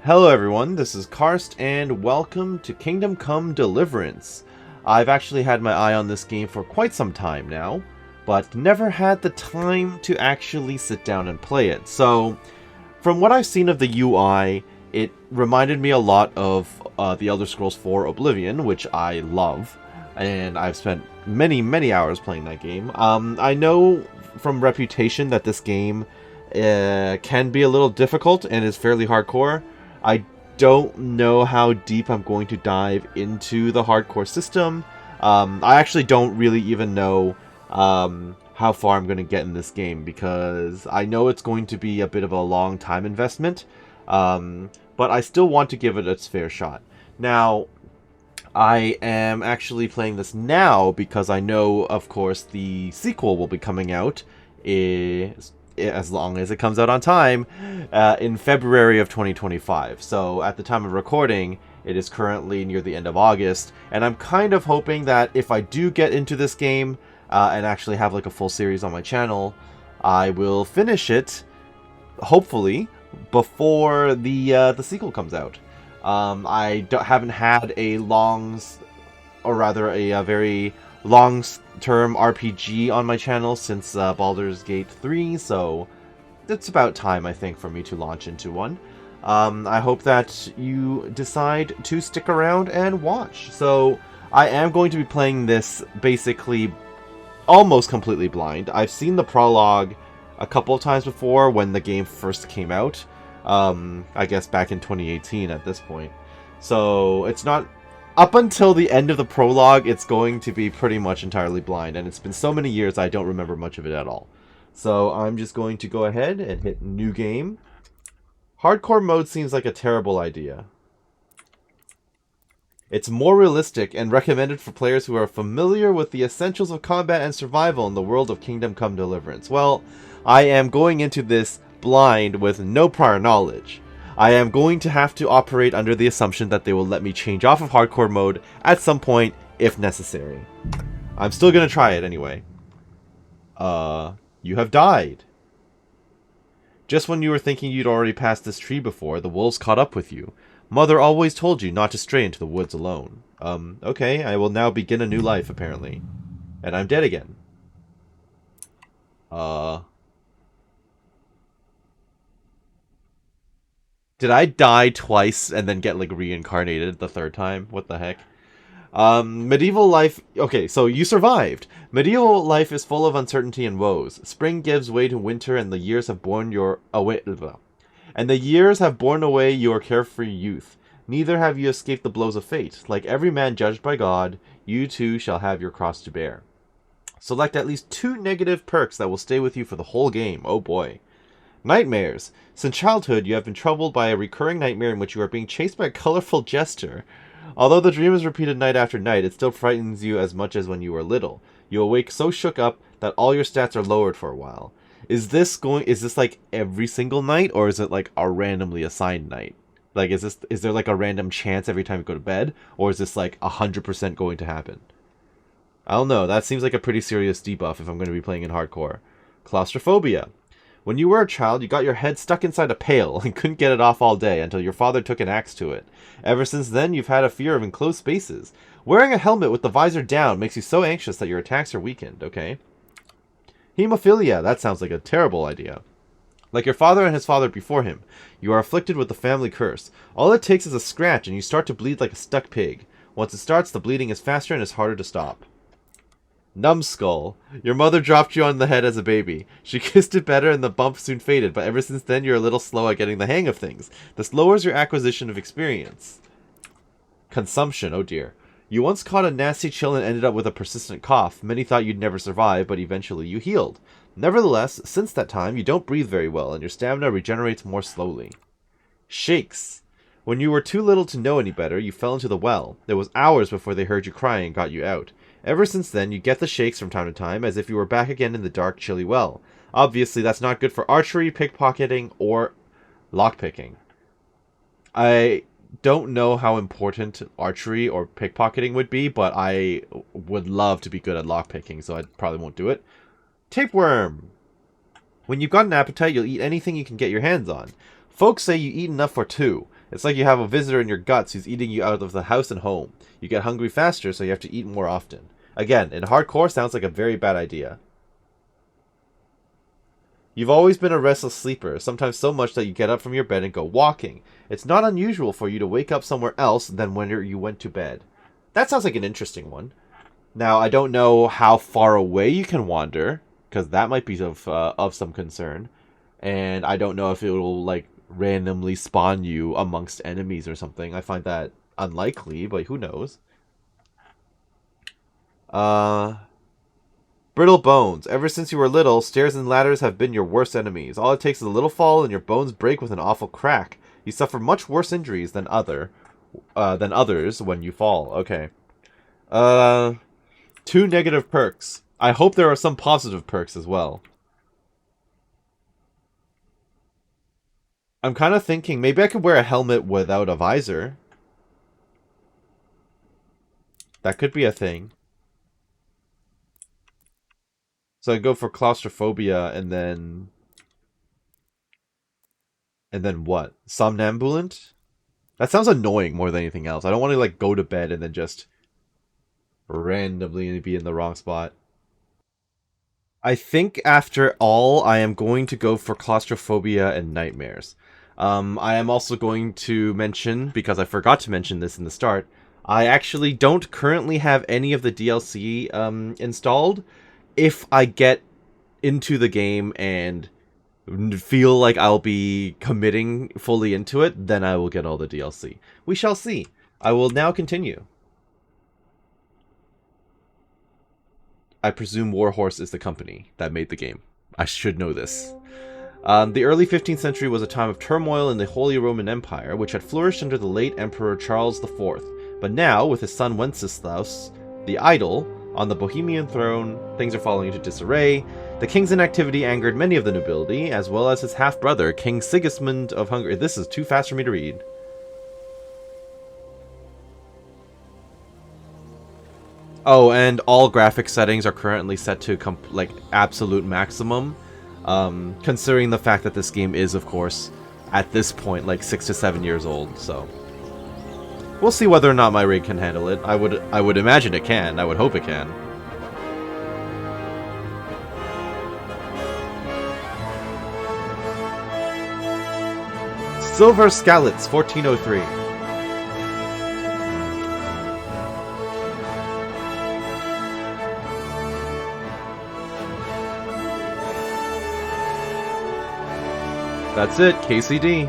Hello everyone, this is Karst, and welcome to Kingdom Come Deliverance. I've actually had my eye on this game for quite some time now, but never had the time to actually sit down and play it. So, from what I've seen of the UI, it reminded me a lot of The Elder Scrolls 4 Oblivion, which I love, and I've spent many hours playing that game. I know from reputation that this game can be a little difficult and is fairly hardcore. I don't know how deep I'm going to dive into the hardcore system. I actually don't really even know how far I'm going to get in this game, because I know it's going to be a bit of a long time investment, but I still want to give it its fair shot. Now, I am actually playing this now because I know, of course, the sequel will be coming out as long as it comes out on time, in February of 2025. So at the time of recording, it is currently near the end of August, and I'm kind of hoping that if I do get into this game and actually have like a full series on my channel, I will finish it, hopefully, before the sequel comes out. Haven't had a very long-term RPG on my channel since Baldur's Gate 3, so it's about time, I think, for me to launch into one. I hope that you decide to stick around and watch. So, I am going to be playing this basically almost completely blind. I've seen the prologue a couple of times before when the game first came out. I guess back in 2018 at this point. So, it's not... Up until the end of the prologue, it's going to be pretty much entirely blind, and it's been so many years I don't remember much of it at all. So I'm just going to go ahead and hit New Game. Hardcore mode seems like a terrible idea. It's more realistic and recommended for players who are familiar with the essentials of combat and survival in the world of Kingdom Come Deliverance. Well, I am going into this blind with no prior knowledge. I am going to have to operate under the assumption that they will let me change off of hardcore mode at some point, if necessary. I'm still gonna try it anyway. You have died. Just when you were thinking you'd already passed this tree before, the wolves caught up with you. Mother always told you not to stray into the woods alone. Okay, I will now begin a new life, apparently. And I'm dead again. Did I die twice and then get, like, reincarnated the third time? What the heck? Medieval life... Okay, so you survived. Medieval life is full of uncertainty and woes. Spring gives way to winter, and the years have borne away your carefree youth. Neither have you escaped the blows of fate. Like every man judged by God, you too shall have your cross to bear. Select at least 2 negative perks that will stay with you for the whole game. Oh boy. Nightmares. Since childhood, you have been troubled by a recurring nightmare in which you are being chased by a colorful jester. Although the dream is repeated night after night, it still frightens you as much as when you were little. You awake so shook up that all your stats are lowered for a while. Is this like every single night, or is it like a randomly assigned night? Like, is there like a random chance every time you go to bed, or is this like 100% going to happen? I don't know. That seems like a pretty serious debuff if I'm going to be playing in hardcore. Claustrophobia. When you were a child, you got your head stuck inside a pail and couldn't get it off all day until your father took an axe to it. Ever since then, you've had a fear of enclosed spaces. Wearing a helmet with the visor down makes you so anxious that your attacks are weakened, okay? Hemophilia. That sounds like a terrible idea. Like your father and his father before him, you are afflicted with the family curse. All it takes is a scratch and you start to bleed like a stuck pig. Once it starts, the bleeding is faster and is harder to stop. Numbskull. Your mother dropped you on the head as a baby. She kissed it better and the bump soon faded, but ever since then you're a little slow at getting the hang of things. This lowers your acquisition of experience. Consumption. Oh dear. You once caught a nasty chill and ended up with a persistent cough. Many thought you'd never survive, but eventually you healed. Nevertheless, since that time, you don't breathe very well, and your stamina regenerates more slowly. Shakes. When you were too little to know any better, you fell into the well. It was hours before they heard you crying and got you out. Ever since then, you get the shakes from time to time, as if you were back again in the dark, chilly well. Obviously, that's not good for archery, pickpocketing, or lockpicking. I don't know how important archery or pickpocketing would be, but I would love to be good at lockpicking, so I probably won't do it. Tapeworm! When you've got an appetite, you'll eat anything you can get your hands on. Folks say you eat enough for 2. It's like you have a visitor in your guts who's eating you out of the house and home. You get hungry faster, so you have to eat more often. Again, in hardcore, sounds like a very bad idea. You've always been a restless sleeper, sometimes so much that you get up from your bed and go walking. It's not unusual for you to wake up somewhere else than when you went to bed. That sounds like an interesting one. Now, I don't know how far away you can wander, because that might be of some concern. And I don't know if it will, like, randomly spawn you amongst enemies or something. I find that unlikely, but who knows. Brittle bones. Ever since you were little, stairs and ladders have been your worst enemies. All it takes is a little fall and your bones break with an awful crack. You suffer much worse injuries than others when you fall. Okay. 2 negative perks. I hope there are some positive perks as well. I'm kind of thinking maybe I could wear a helmet without a visor. That could be a thing. So I go for claustrophobia and then what? Somnambulant? That sounds annoying more than anything else. I don't want to like go to bed and then just randomly be in the wrong spot. I think after all, I am going to go for claustrophobia and nightmares. I am also going to mention, because I forgot to mention this in the start, I actually don't currently have any of the DLC installed. If I get into the game and feel like I'll be committing fully into it, then I will get all the DLC. We shall see. I will now continue. I presume Warhorse is the company that made the game. I should know this. The early 15th century was a time of turmoil in the Holy Roman Empire, which had flourished under the late Emperor Charles IV. But now, with his son Wenceslaus, the idol, on the Bohemian throne, things are falling into disarray. The king's inactivity angered many of the nobility, as well as his half-brother, King Sigismund of Hungary. This is too fast for me to read. Oh, and all graphic settings are currently set to absolute maximum. Considering the fact that this game is, of course, at this point, like 6 to 7 years old, so we'll see whether or not my rig can handle it. I would imagine it can. I would hope it can. Silver Scallots, 1403. That's it, KCD.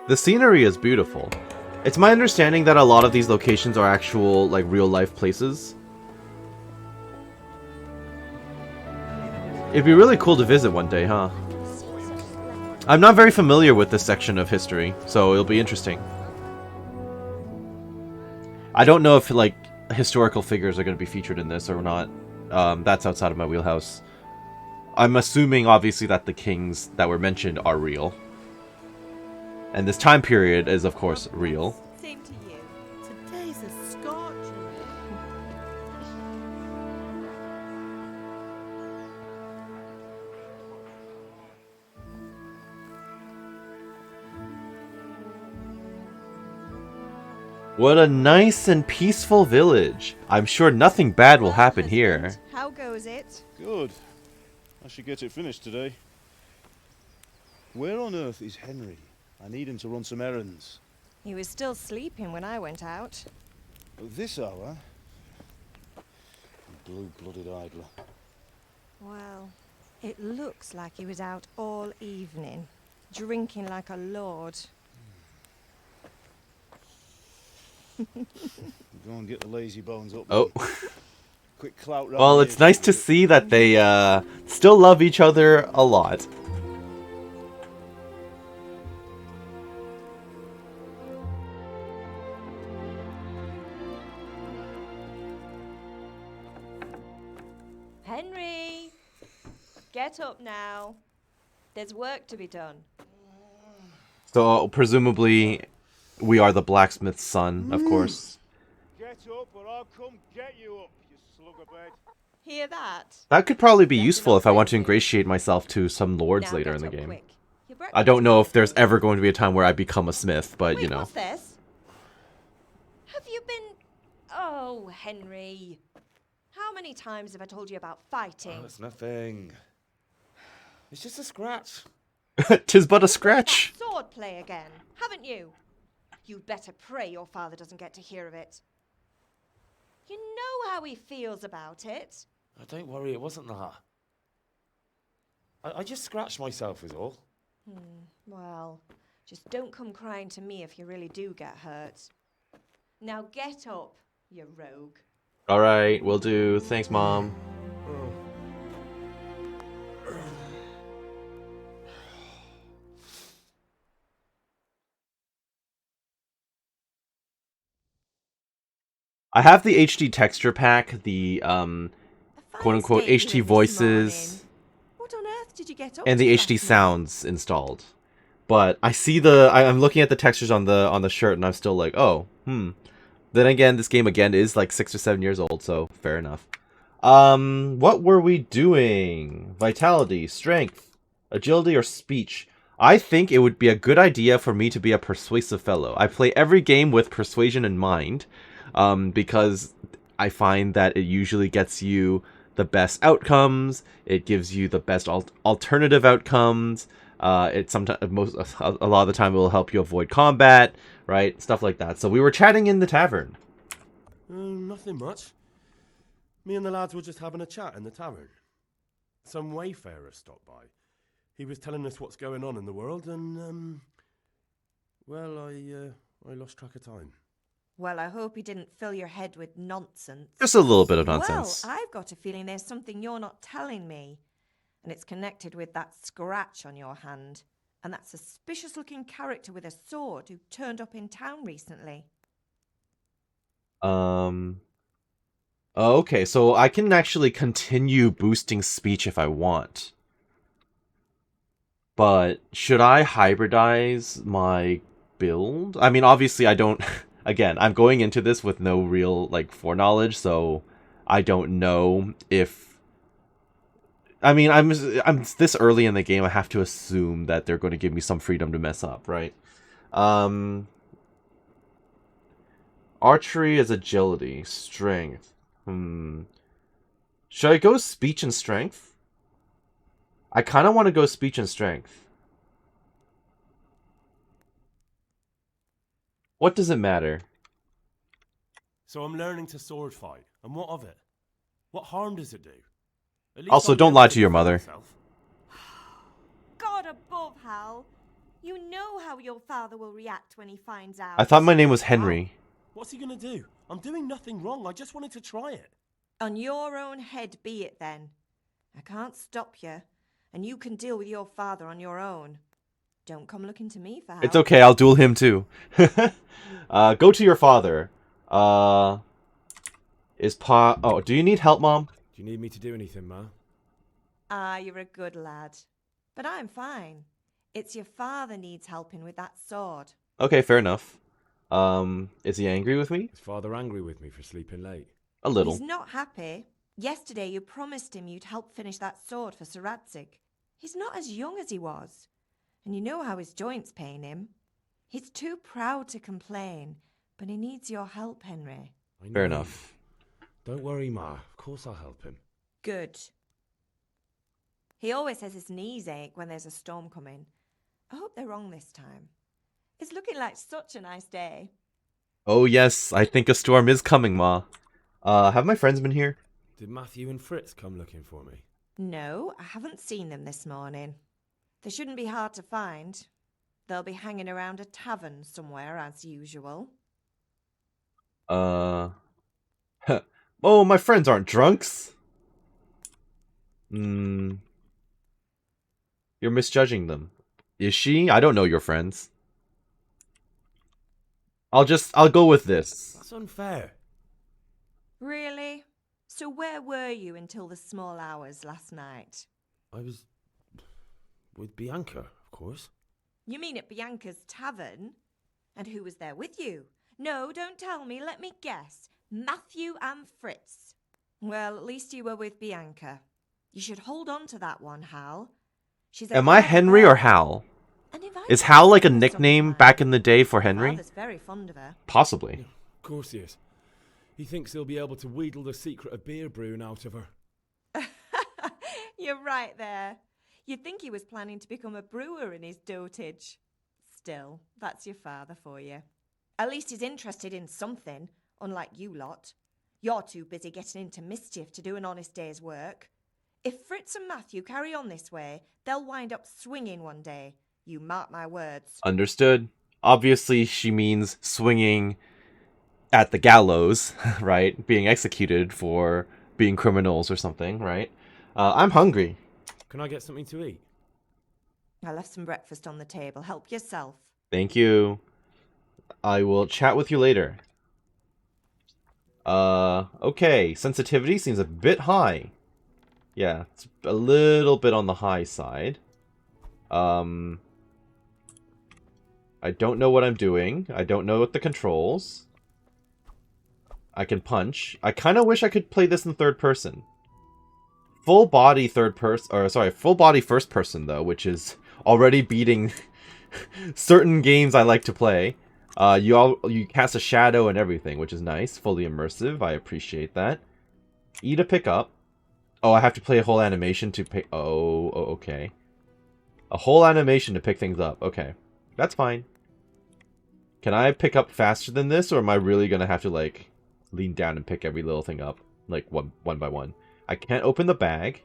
The scenery is beautiful. It's my understanding that a lot of these locations are actual, like, real-life places. It'd be really cool to visit one day, huh? I'm not very familiar with this section of history, so it'll be interesting. I don't know if, like, historical figures are going to be featured in this or not. That's outside of my wheelhouse. I'm assuming, obviously, that the kings that were mentioned are real. And this time period is, of course, real. Same to you. Today's a scorcher. What a nice and peaceful village. I'm sure nothing bad will happen here. How goes it? Good. I should get it finished today. Where on earth is Henry? I need him to run some errands. He was still sleeping when I went out. At this hour? Blue-blooded idler. Well, it looks like he was out all evening, drinking like a lord. Go and get the lazy bones up. Oh. Quick clout round Well, here. it's nice to see that they still love each other a lot. Henry! Get up now. There's work to be done. So presumably, we are the blacksmith's son, of course. Get up or I'll come get you up, you slugabed. Hear that? That could probably be Better useful not if I want to move. ingratiate myself to some lords Now later get in the up game. quick. Your I breakfast don't know is if there's ready. ever going to be a time where I become a smith, but Wait, you know. what's this? Have you been... Oh, Henry. How many times have I told you about fighting? Oh, it's nothing. It's just a scratch. 'Tis but a You've got scratch. that sword play again, haven't you? You'd better pray your father doesn't get to hear of it. You know how he feels about it. Oh, don't worry, it wasn't that. I just scratched myself is all. Well, just don't come crying to me if you really do get hurt. Now get up, you rogue. Alright, will do. Thanks, Mom. I have the HD texture pack, the A fine quote-unquote state HD you're in this voices, morning. What on earth did you get up and to the last HD night? sounds installed. But I see I'm looking at the textures on the shirt, and I'm still like, oh, Then again, this game again is like 6 or 7 years old, so fair enough. What were we doing? Vitality, strength, agility, or speech? I think it would be a good idea for me to be a persuasive fellow. I play every game with persuasion in mind, because I find that it usually gets you the best outcomes. It gives you the best alternative outcomes. It sometimes a lot of the time it will help you avoid combat, right? Stuff like that. So we were chatting in the tavern. Nothing much. Me and the lads were just having a chat in the tavern. Some wayfarer stopped by. He was telling us what's going on in the world, and well, I lost track of time. Well, I hope he didn't fill your head with nonsense. Just a little bit of nonsense. Well, I've got a feeling there's something you're not telling me. And it's connected with that scratch on your hand. And that suspicious-looking character with a sword who turned up in town recently. Okay, so I can actually continue boosting speech if I want. But should I hybridize my build? I mean, obviously I don't... Again, I'm going into this with no real, like, foreknowledge, so I don't know if... I mean, I'm this early in the game, I have to assume that they're going to give me some freedom to mess up, right? Archery is agility, strength. Should I go speech and strength? I kind of want to go speech and strength. What does it matter? So I'm learning to sword fight, and what of it? What harm does it do? At least Also, I'll be don't able lie to to your defend mother. myself. God above, Hal. You know how your father will react when he finds out. I thought my name was Henry. What's he gonna do? I'm doing nothing wrong. I just wanted to try it. On your own head be it then. I can't stop you, and you can deal with your father on your own. Don't come looking to me for help. It's okay, I'll duel him too. Go to your father. Oh, do you need help, Mom? Do you need me to do anything, Ma? Ah, you're a good lad. But I'm fine. It's your father needs helping with that sword. Okay, fair enough. Is he angry with me? Is Father angry with me for sleeping late? A little. He's not happy. Yesterday you promised him you'd help finish that sword for Sir Radzig. He's not as young as he was. And you know how his joints pain him. He's too proud to complain, but he needs your help, Henry. I know. Fair enough. Don't worry, Ma. Of course I'll help him. Good. He always says his knees ache when there's a storm coming. I hope they're wrong this time. It's looking like such a nice day. Oh yes, I think a storm is coming, Ma. Have my friends been here? Did Matthew and Fritz come looking for me? No, I haven't seen them this morning. They shouldn't be hard to find. They'll be hanging around a tavern somewhere as usual. Oh, my friends aren't drunks. You're misjudging them. Is she? I don't know your friends. I'll go with this. That's unfair. Really? So where were you until the small hours last night? I was With Bianca, of course. You mean at Bianca's tavern? And who was there with you? No, don't tell me. Let me guess. Matthew and Fritz. Well, at least you were with Bianca. You should hold on to that one, Hal. She's a Am I clever Henry girl. or Hal? And if I Is see Hal like a her nickname sometime- back in the day for My Henry? father's very fond of her. Possibly. Yeah, of course he is. He thinks he'll be able to wheedle the secret of beer brewing out of her. You're right there. You'd think he was planning to become a brewer in his dotage. Still, that's your father for you. At least he's interested in something, unlike you lot. You're too busy getting into mischief to do an honest day's work. If Fritz and Matthew carry on this way, they'll wind up swinging one day. You mark my words. Understood. Obviously, she means swinging at the gallows, right? Being executed for being criminals or something, right? I'm hungry. Can I get something to eat? I left some breakfast on the table. Help yourself. Thank you. I will chat with you later. Okay. Sensitivity seems a bit high. Yeah, it's a little bit on the high side. I don't know what I'm doing. I don't know what the controls. I can punch. I kind of wish I could play this in third person. Full body third person, or sorry, full body first person though, which is already beating certain games I like to play. You cast a shadow and everything, which is nice. Fully immersive. I appreciate that. E to pick up. Oh, I have to play a whole animation to pick. Oh, okay. A whole animation to pick things up. Okay, that's fine. Can I pick up faster than this, or am I really gonna have to like lean down and pick every little thing up, like one by one? I can't open the bag.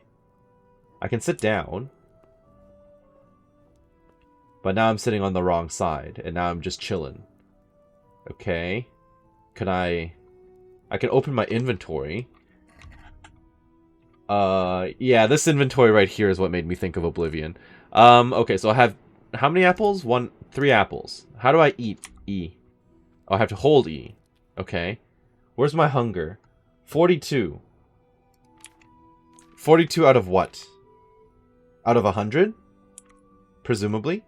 I can sit down. But now I'm sitting on the wrong side, and now I'm just chilling. Okay. Can I can open my inventory. Yeah, this inventory right here is what made me think of Oblivion. Okay, so I have how many apples? 3 apples. How do I eat E? Oh, I have to hold E. Okay. Where's my hunger? 42. 42 out of what? Out of 100? Presumably?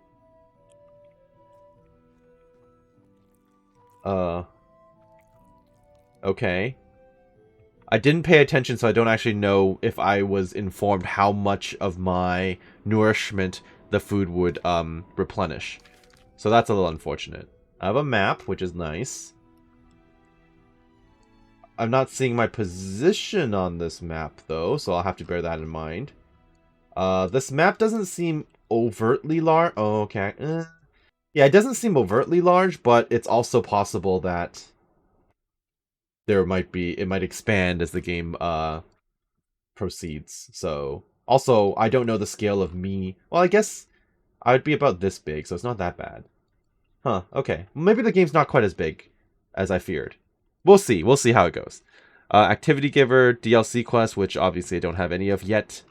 Okay. I didn't pay attention, so I don't actually know if I was informed how much of my nourishment the food would replenish. So that's a little unfortunate. I have a map, which is nice. I'm not seeing my position on this map, though, so I'll have to bear that in mind. This map doesn't seem overtly large. Oh, okay. Yeah, it doesn't seem overtly large, but it's also possible that it might expand as the game proceeds. So, also, I don't know the scale of me. Well, I guess I'd be about this big, so it's not that bad. Huh, okay. Maybe the game's not quite as big as I feared. We'll see. We'll see how it goes. Activity Giver, DLC quest, which obviously I don't have any of yet.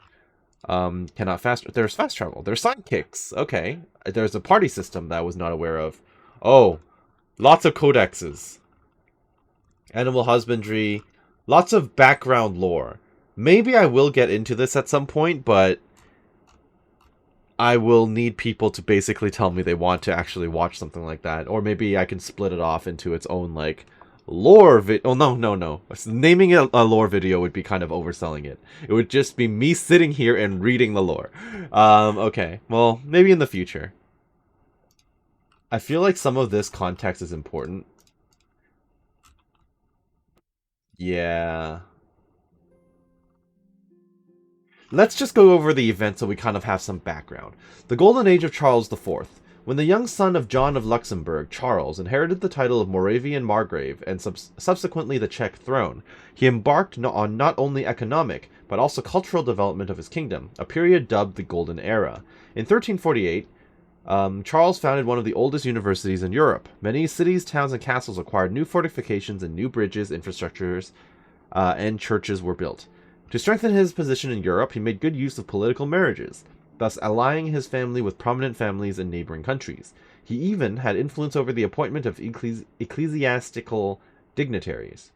Cannot fast... There's fast travel. There's sidekicks. Okay. There's a party system that I was not aware of. Oh, lots of codexes. Animal husbandry. Lots of background lore. Maybe I will get into this at some point, but I will need people to basically tell me they want to actually watch something like that. Or maybe I can split it off into its own, like, lore video. Oh, no. Naming it a lore video would be kind of overselling it. It would just be me sitting here and reading the lore. Okay. Well, maybe in the future. I feel like some of this context is important. Yeah. Let's just go over the event so we kind of have some background. The Golden Age of Charles IV. When the young son of John of Luxembourg, Charles, inherited the title of Moravian Margrave and subsequently the Czech throne, he embarked on not only economic, but also cultural development of his kingdom, a period dubbed the Golden Era. In 1348, Charles founded one of the oldest universities in Europe. Many cities, towns, and castles acquired new fortifications and new bridges, infrastructures, and churches were built. To strengthen his position in Europe, he made good use of political marriages, thus allying his family with prominent families in neighboring countries. He even had influence over the appointment of ecclesiastical dignitaries.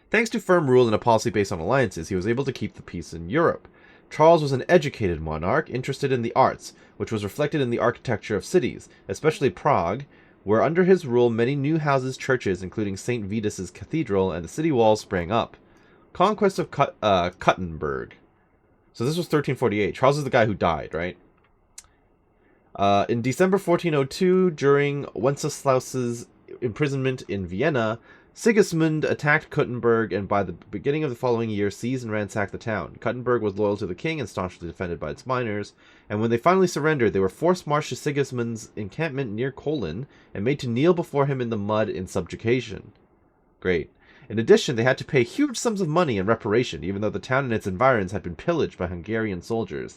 Thanks to firm rule and a policy based on alliances, he was able to keep the peace in Europe. Charles was an educated monarch, interested in the arts, which was reflected in the architecture of cities, especially Prague, where under his rule many new houses, churches, including St. Vitus's Cathedral, and the city walls sprang up. Conquest of Kuttenberg. So this was 1348. Charles is the guy who died, right? In December 1402, during Wenceslaus's imprisonment in Vienna, Sigismund attacked Kuttenberg and by the beginning of the following year seized and ransacked the town. Kuttenberg was loyal to the king and staunchly defended by its miners, and when they finally surrendered, they were forced-marched to Sigismund's encampment near Kolin and made to kneel before him in the mud in subjugation. Great. In addition, they had to pay huge sums of money in reparation, even though the town and its environs had been pillaged by Hungarian soldiers.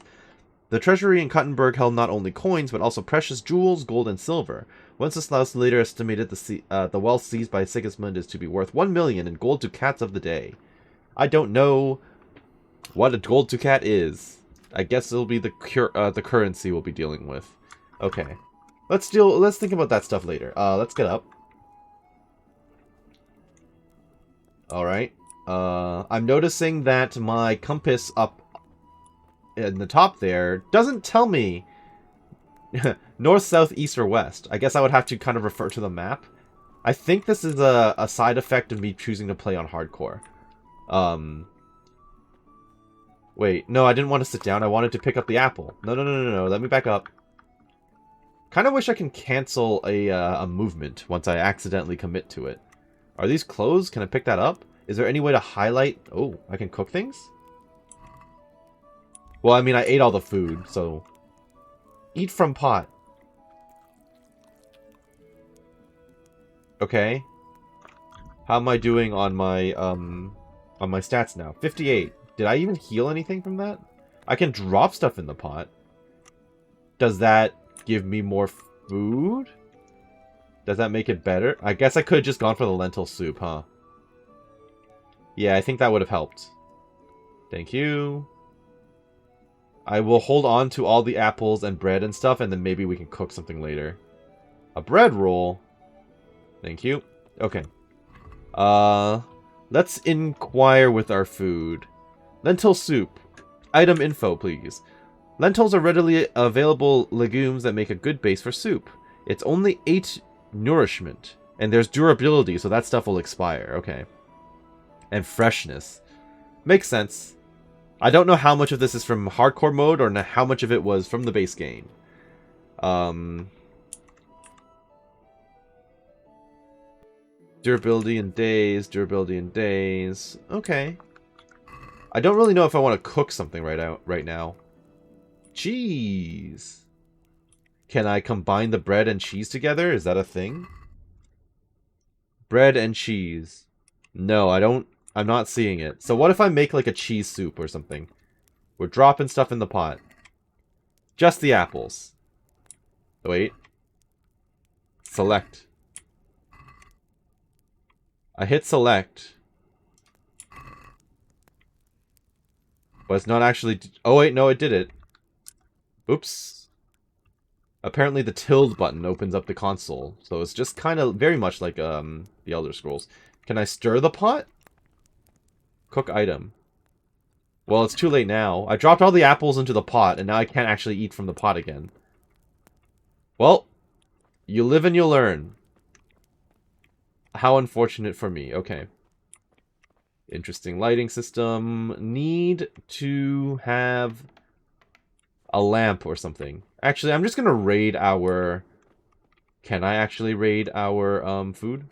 The treasury in Kuttenberg held not only coins, but also precious jewels, gold, and silver. Wenceslaus later estimated the wealth seized by Sigismund is to be worth 1 million in gold ducats of the day. I don't know what a gold ducat is. I guess it'll be the currency we'll be dealing with. Okay. Let's think about that stuff later. Let's get up. Alright. I'm noticing that my compass up in the top there doesn't tell me north, south, east, or west. I guess I would have to kind of refer to the map. I think this is a side effect of me choosing to play on hardcore. Wait, no, I didn't want to sit down. I wanted to pick up the apple. No. Let me back up. Kind of wish I can cancel a movement once I accidentally commit to it. Are these closed? Can I pick that up? Is there any way to highlight... Oh, I can cook things? Well, I mean, I ate all the food, so... Eat from pot. Okay. How am I doing on my stats now? 58. Did I even heal anything from that? I can drop stuff in the pot. Does that give me more food? Does that make it better? I guess I could have just gone for the lentil soup, huh? Yeah, I think that would have helped. Thank you. I will hold on to all the apples and bread and stuff, and then maybe we can cook something later. A bread roll? Thank you. Okay. Let's inquire with our food. Lentil soup. Item info, please. Lentils are readily available legumes that make a good base for soup. It's only 8 nourishment. And there's durability, so that stuff will expire. Okay. And freshness. Makes sense. I don't know how much of this is from hardcore mode or how much of it was from the base game. Durability in days. Okay. I don't really know if I want to cook something right now. Cheese. Can I combine the bread and cheese together? Is that a thing? Bread and cheese. No, I don't. I'm not seeing it. So what if I make like a cheese soup or something? We're dropping stuff in the pot. Just the apples. Wait. Select. I hit select. But it's not actually... Oh wait, no, it did it. Oops. Apparently the tilde button opens up the console. So it's just kind of very much like the Elder Scrolls. Can I stir the pot? Cook item. Well, it's too late now. I dropped all the apples into the pot, and now I can't actually eat from the pot again. Well, you live and you learn. How unfortunate for me. Okay. Interesting lighting system. Need to have a lamp or something. Actually, I'm just going to raid our... Can I actually raid our food?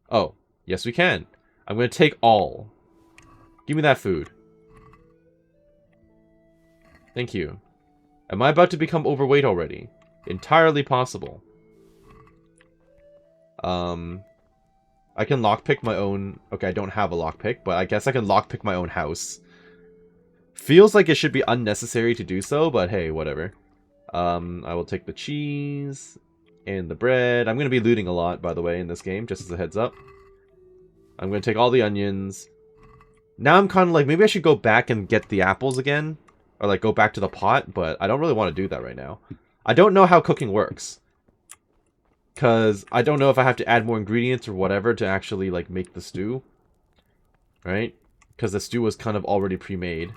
Oh, yes we can. I'm going to take all. Give me that food. Thank you. Am I about to become overweight already? Entirely possible. I can lockpick my own... Okay, I don't have a lockpick, but I guess I can lockpick my own house. Feels like it should be unnecessary to do so, but hey, whatever. I will take the cheese and the bread. I'm going to be looting a lot, by the way, in this game, just as a heads up. I'm going to take all the onions. Now I'm kind of like, maybe I should go back and get the apples again. Or like go back to the pot, but I don't really want to do that right now. I don't know how cooking works. Because I don't know if I have to add more ingredients or whatever to actually like make the stew. Right? Because the stew was kind of already pre-made.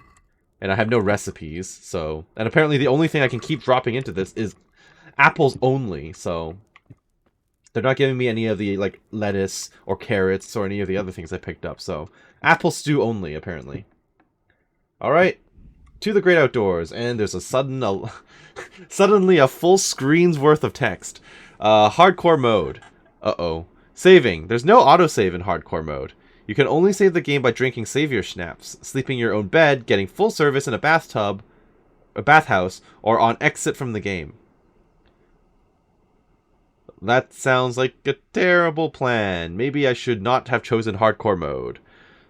And I have no recipes, so... And apparently the only thing I can keep dropping into this is apples only, so... They're not giving me any of the, like, lettuce or carrots or any of the other things I picked up, so... Apple stew only, apparently. Alright. To the great outdoors, and there's a suddenly a full screen's worth of text. Hardcore mode. Uh-oh. Saving. There's no autosave in hardcore mode. You can only save the game by drinking savior schnapps, sleeping in your own bed, getting full service in a bathhouse, or on exit from the game. That sounds like a terrible plan. Maybe I should not have chosen hardcore mode.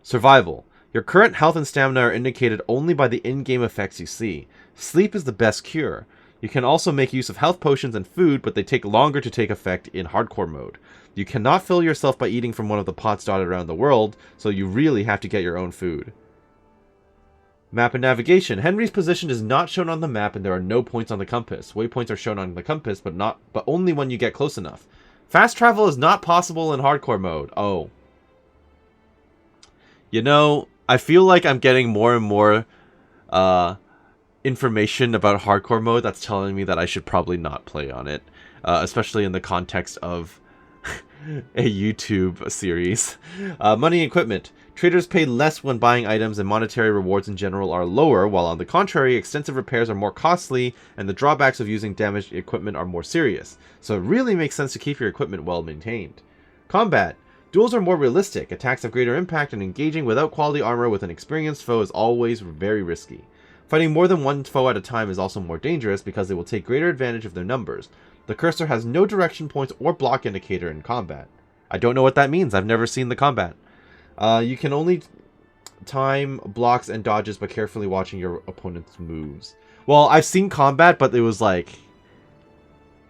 Survival. Your current health and stamina are indicated only by the in-game effects you see. Sleep is the best cure. You can also make use of health potions and food, but they take longer to take effect in hardcore mode. You cannot fill yourself by eating from one of the pots dotted around the world, so you really have to get your own food. Map and navigation. Henry's position is not shown on the map and there are no points on the compass. Waypoints are shown on the compass, but only when you get close enough. Fast travel is not possible in hardcore mode. Oh. You know, I feel like I'm getting more and more information about hardcore mode that's telling me that I should probably not play on it. Especially in the context of a YouTube series. Money and equipment. Traders pay less when buying items and monetary rewards in general are lower, while on the contrary, extensive repairs are more costly and the drawbacks of using damaged equipment are more serious. So it really makes sense to keep your equipment well maintained. Combat. Duels are more realistic, attacks have greater impact, and engaging without quality armor with an experienced foe is always very risky. Fighting more than one foe at a time is also more dangerous because they will take greater advantage of their numbers. The cursor has no direction points or block indicator in combat. I don't know what that means, I've never seen the combat. You can only time blocks and dodges by carefully watching your opponent's moves. Well, I've seen combat, but it was like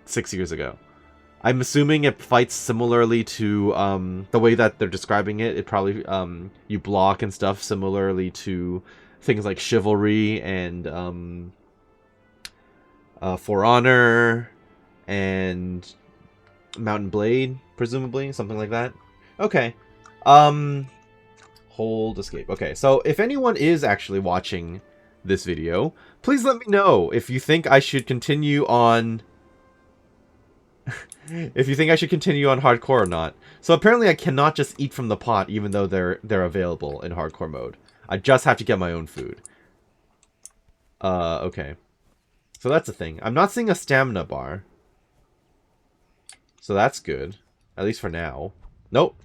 6 years ago. I'm assuming it fights similarly to the way that they're describing it. It probably you block and stuff similarly to things like Chivalry and For Honor and Mountain Blade, presumably, something like that. Okay. Hold escape. Okay, so if anyone is actually watching this video, please let me know if you think I should continue on if you think I should continue on hardcore or not. So apparently I cannot just eat from the pot even though they're available in hardcore mode. I just have to get my own food. Okay. So that's the thing. I'm not seeing a stamina bar. So that's good. At least for now. Nope.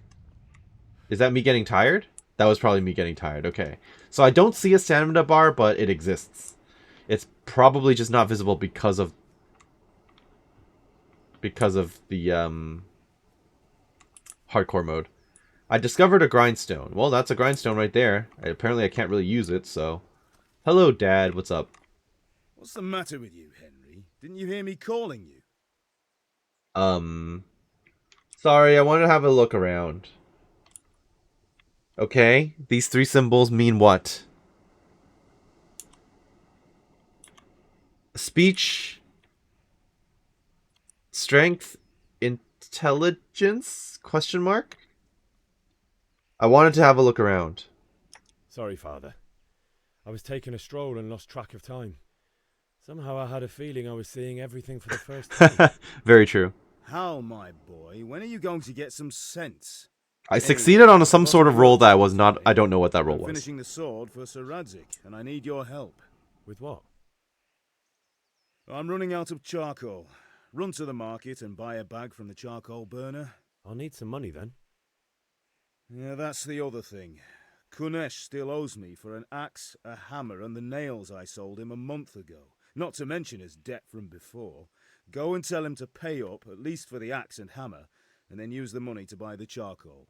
Is that me getting tired? That was probably me getting tired. Okay. So I don't see a stamina bar, but it exists. It's probably just not visible because of the hardcore mode. I discovered a grindstone. Well, that's a grindstone right there. Apparently I can't really use it, so... Hello, Dad. What's up? What's the matter with you, Henry? Didn't you hear me calling you? Sorry, I wanted to have a look around. Okay, these three symbols mean what? Speech, strength, intelligence? Question mark? I wanted to have a look around. Sorry, Father. I was taking a stroll and lost track of time. Somehow I had a feeling I was seeing everything for the first time. Very true. How, my boy? When are you going to get some sense? I succeeded on some sort of role that I don't know what that role I'm was. finishing the sword for Sir Radzik, and I need your help. With what? I'm running out of charcoal. Run to the market and buy a bag from the charcoal burner. I'll need some money then. Yeah, that's the other thing. Kunesh still owes me for an axe, a hammer, and the nails I sold him a month ago. Not to mention his debt from before. Go and tell him to pay up, at least for the axe and hammer, and then use the money to buy the charcoal.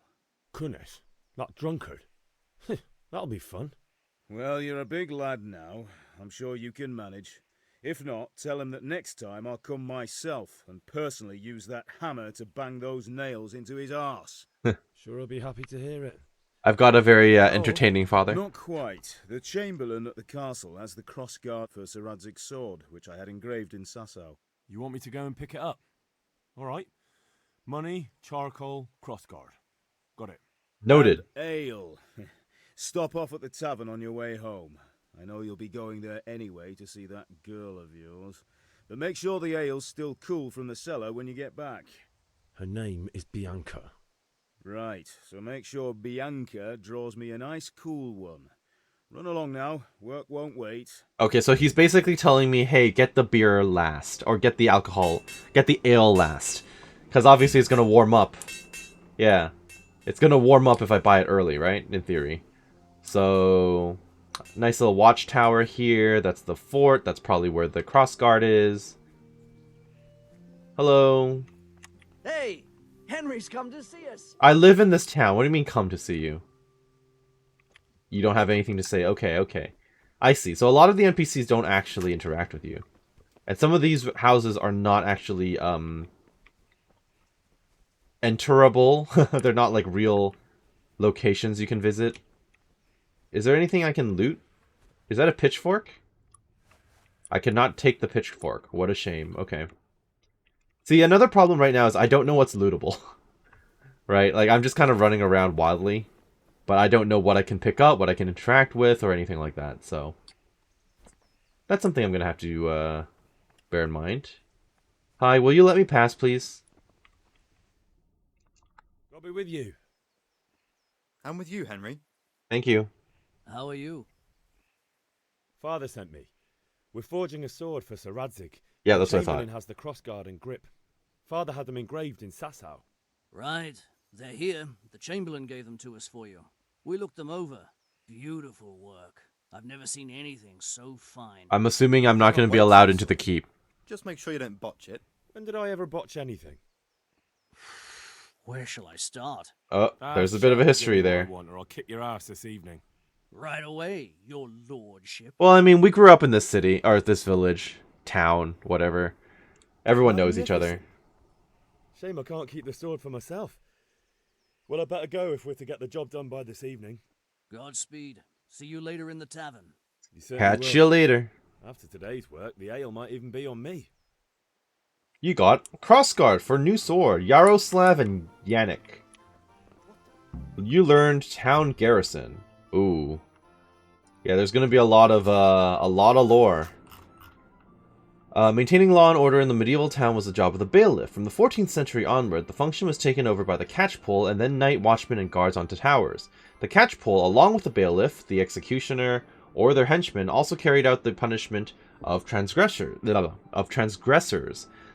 Kunesh? That drunkard? That'll be fun. Well, you're a big lad now. I'm sure you can manage. If not, tell him that next time I'll come myself and personally use that hammer to bang those nails into his arse. Sure, I'll be happy to hear it. I've got a very entertaining father. Not quite. The Chamberlain at the castle has the crossguard for Sir Radzik's sword, which I had engraved in Sasau. You want me to go and pick it up? All right. Money, charcoal, crossguard. Got it. Noted. And ale. Stop off at the tavern on your way home. I know you'll be going there anyway to see that girl of yours. But make sure the ale's still cool from the cellar when you get back. Her name is Bianca. Right, so make sure Bianca draws me a nice cool one. Run along now, work won't wait. Okay, so he's basically telling me, hey, get the beer last. Or get the ale last. Because obviously it's going to warm up. Yeah. It's going to warm up if I buy it early, right? In theory. So, nice little watchtower here. That's the fort. That's probably where the crossguard is. Hello. Hey, Henry's come to see us. I live in this town. What do you mean come to see you? You don't have anything to say. Okay, okay. I see. So a lot of the NPCs don't actually interact with you. And some of these houses are not actually, enterable. They're not like real locations you can visit. Is there anything I can loot? Is that a pitchfork? I cannot take the pitchfork. What a shame. Okay. See, another problem right now is I don't know what's lootable. Right? Like, I'm just kind of running around wildly. But I don't know what I can pick up, what I can interact with, or anything like that. So, that's something I'm going to have to bear in mind. Hi, will you let me pass, please? I'll be with you. I'm with you, Henry. Thank you. How are you? Father sent me. We're forging a sword for Sir Radzig. Yeah, that's what I Chamberlain thought. has the crossguard and grip. Father had them engraved in Sasau. Right. They're here. The Chamberlain gave them to us for you. We looked them over. Beautiful work. I've never seen anything so fine. I'm assuming I'm not going to be allowed into the keep. Just make sure you don't botch it. When did I ever botch anything? Where shall I start? Oh, there's a bit of a history there. Or I'll kick your ass this evening. Right away, your lordship. Well, I mean, we grew up in this city, or this village, town, whatever. Everyone knows each other. Shame I can't keep the sword for myself. Well, I better go if we're to get the job done by this evening. Godspeed. See you later in the tavern. You certainly Catch will. you later. After today's work, the ale might even be on me. You got Crossguard for new sword, Yaroslav and Yannick. You learned Town Garrison. Ooh. Yeah, there's gonna be a lot of lore. Maintaining law and order in the medieval town was the job of the bailiff. From the 14th century onward, the function was taken over by the catchpole and then night watchmen and guards onto towers. The catchpole, along with the bailiff, the executioner, or their henchmen, also carried out the punishment of transgressors.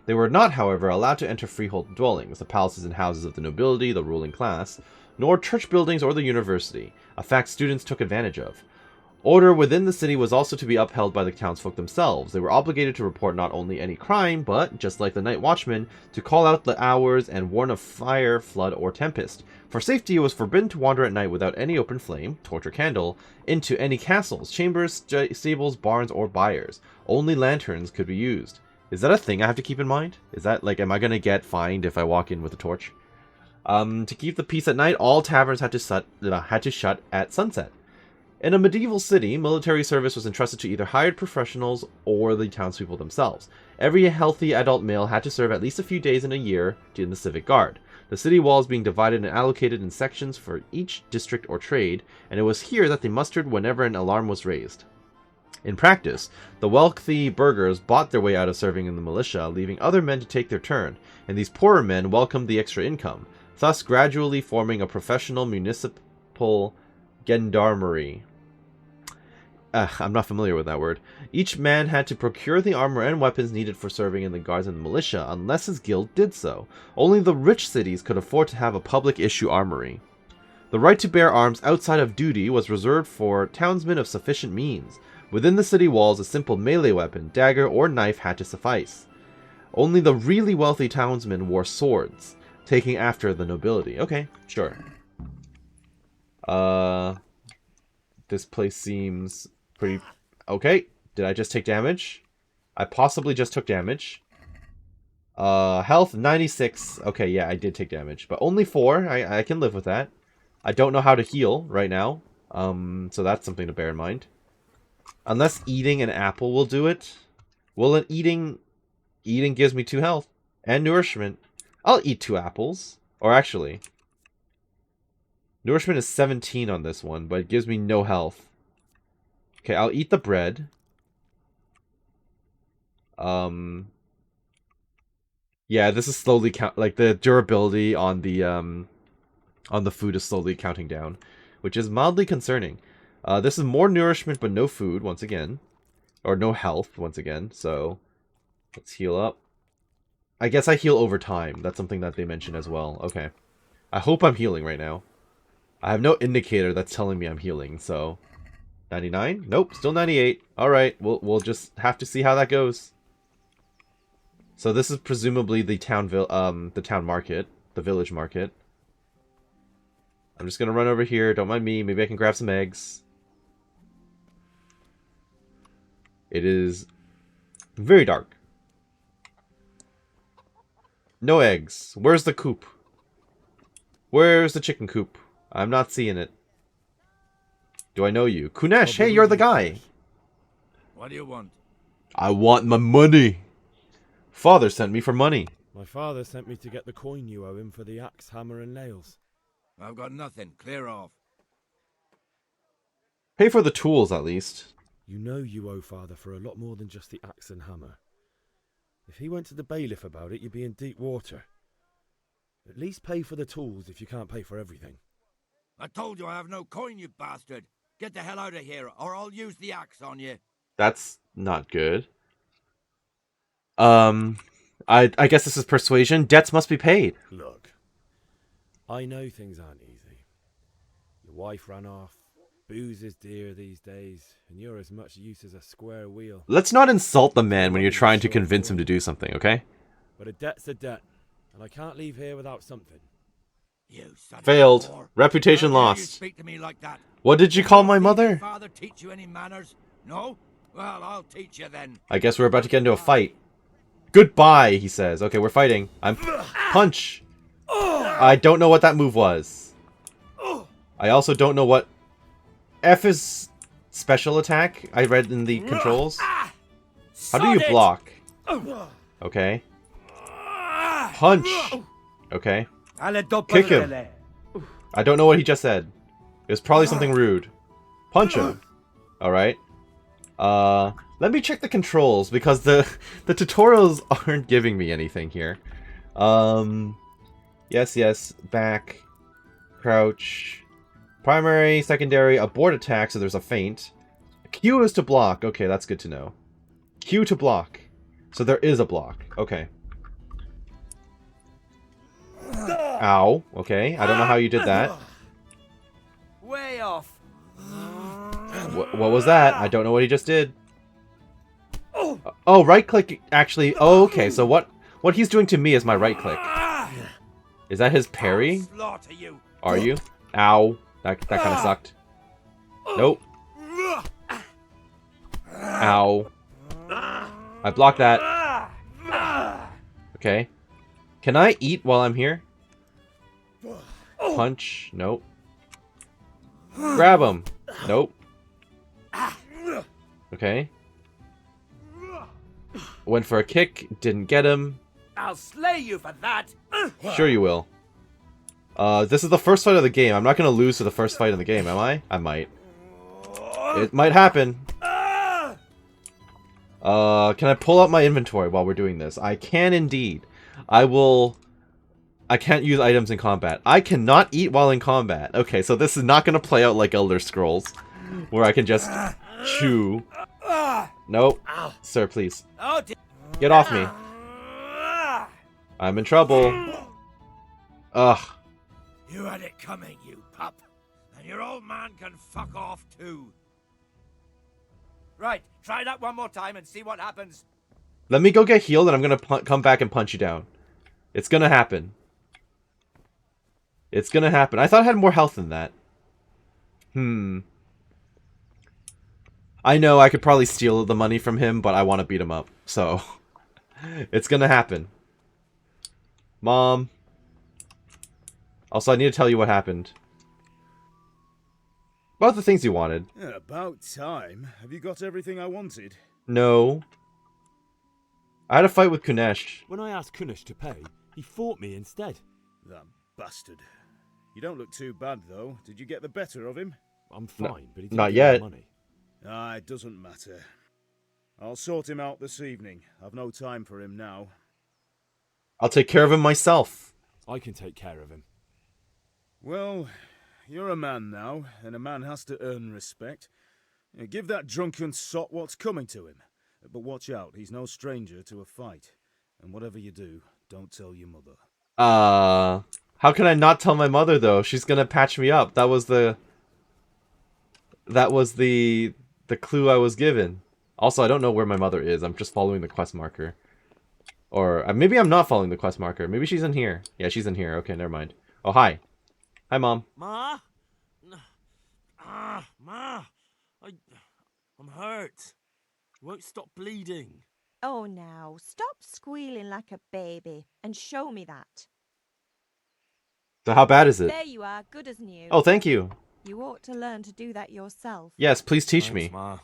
They were not, however, allowed to enter freehold dwellings, the palaces and houses of the nobility, the ruling class, nor church buildings or the university, a fact students took advantage of. Order within the city was also to be upheld by the townsfolk themselves. They were obligated to report not only any crime, but, just like the night watchman, to call out the hours and warn of fire, flood, or tempest. For safety, it was forbidden to wander at night without any open flame, torch or candle, into any castles, chambers, stables, barns, or byres. Only lanterns could be used. Is that a thing I have to keep in mind? Is that, like, am I gonna get fined if I walk in with a torch? To keep the peace at night, all taverns had to shut at sunset. In a medieval city, military service was entrusted to either hired professionals or the townspeople themselves. Every healthy adult male had to serve at least a few days in a year in the civic guard. The city walls being divided and allocated in sections for each district or trade, and it was here that they mustered whenever an alarm was raised. In practice, the wealthy burghers bought their way out of serving in the militia, leaving other men to take their turn, and these poorer men welcomed the extra income, thus gradually forming a professional municipal gendarmerie. I'm not familiar with that word. Each man had to procure the armor and weapons needed for serving in the guards and the militia, unless his guild did so. Only the rich cities could afford to have a public issue armory. The right to bear arms outside of duty was reserved for townsmen of sufficient means. Within the city walls, a simple melee weapon, dagger, or knife had to suffice. Only the really wealthy townsmen wore swords, taking after the nobility. Okay, sure. This place seems pretty... Okay, did I just take damage? I possibly just took damage. Health 96. Okay, yeah, I did take damage, but only 4. I can live with that. I don't know how to heal right now, so that's something to bear in mind. Unless eating an apple will do it. Well, eating gives me 2 health and nourishment. I'll eat 2 apples. Or actually, nourishment is 17 on this one, but it gives me no health. Okay, I'll eat the bread. Yeah, this is slowly count. Like the durability on the food is slowly counting down, which is mildly concerning. This is more nourishment but no food once again, or no health once again. So let's heal up. I guess I heal over time. That's something that they mentioned as well. Okay, I hope I'm healing right now. I have no indicator that's telling me I'm healing. So 99? Nope, still 98. All right, we'll just have to see how that goes. So this is presumably the town market, the village market. I'm just gonna run over here. Don't mind me. Maybe I can grab some eggs. It is very dark. No eggs. Where's the coop? Where's the chicken coop? I'm not seeing it. Do I know you? Kunesh, hey, you're the guy. What do you want? I want my money. Father sent me for money. My father sent me to get the coin you owe him for the axe, hammer, and nails. I've got nothing. Clear off. Pay for the tools, at least. You know you owe father for a lot more than just the axe and hammer. If he went to the bailiff about it, you'd be in deep water. At least pay for the tools if you can't pay for everything. I told you I have no coin, you bastard. Get the hell out of here, or I'll use the axe on you. That's not good. I guess this is persuasion. Debts must be paid. Look, I know things aren't easy. Your wife ran off. Booze is dear these days, and you're as much use as a square wheel. Let's not insult the man when you're trying to convince him to do something, okay? But a debt's a debt, and I can't leave here without something. You son of a Failed. whore. Reputation How dare you lost. speak to me like that? What did you call my Did your mother? father teach you any manners? No? Well, I'll teach you then. I guess we're about to get into a fight. Goodbye, he says. Okay, we're fighting. I'm... Punch! I don't know what that move was. I also don't know what... F is special attack, I read in the controls. How do you block? Okay. Punch! Okay. Kick him. I don't know what he just said. It was probably something rude. Punch him. Alright. Let me check the controls, because the tutorials aren't giving me anything here. Yes, back, crouch, primary, secondary, abort attack, so there's a feint. Q is to block. Okay, that's good to know. Q to block. So there is a block. Okay. Ow. Okay, I don't know how you did that. Way off. What was that? I don't know what he just did. Oh, right click actually. Oh, okay, so what he's doing to me is my right click. Is that his parry? You. Are you? Ow. That kind of sucked. Nope. Ow. I blocked that. Okay. Can I eat while I'm here? Punch. Nope. Grab him. Nope. Okay. Went for a kick. Didn't get him. I'll slay you for that. Sure you will. This is the first fight of the game. I'm not going to lose to the first fight in the game, am I? I might. It might happen. Can I pull out my inventory while we're doing this? I can indeed. I can't use items in combat. I cannot eat while in combat. Okay, so this is not going to play out like Elder Scrolls, where I can just chew. Nope. Sir, please. Get off me. I'm in trouble. Ugh. You had it coming, you pup. And your old man can fuck off too. Right, try that one more time and see what happens. Let me go get healed and I'm going to come back and punch you down. It's going to happen. It's going to happen. I thought I had more health than that. I know I could probably steal the money from him, but I want to beat him up. So, it's going to happen. Mom. Also, I need to tell you what happened. About the things you wanted. About time. Have you got everything I wanted? No. I had a fight with Kunesh. When I asked Kunesh to pay, he fought me instead. That bastard. You don't look too bad, though. Did you get the better of him? I'm fine, but he didn't not give me yet. money. Ah, it doesn't matter. I'll sort him out this evening. I've no time for him now. I'll take care of him myself. I can take care of him. Well, you're a man now, and a man has to earn respect. Give that drunken sot what's coming to him. But watch out, he's no stranger to a fight. And whatever you do, don't tell your mother. How can I not tell my mother, though? She's gonna patch me up. That was the clue I was given. Also, I don't know where my mother is. I'm just following the quest marker. Or maybe I'm not following the quest marker. Maybe she's in here. Yeah, she's in here. Okay, never mind. Oh, hi. Hi, Mom. Ma? Ma! I'm hurt. It won't stop bleeding. Oh, now, stop squealing like a baby and show me that. So how bad is it? There you are, good as new. Oh, thank you. You ought to learn to do that yourself. Yes, please teach Thanks, me. Ma.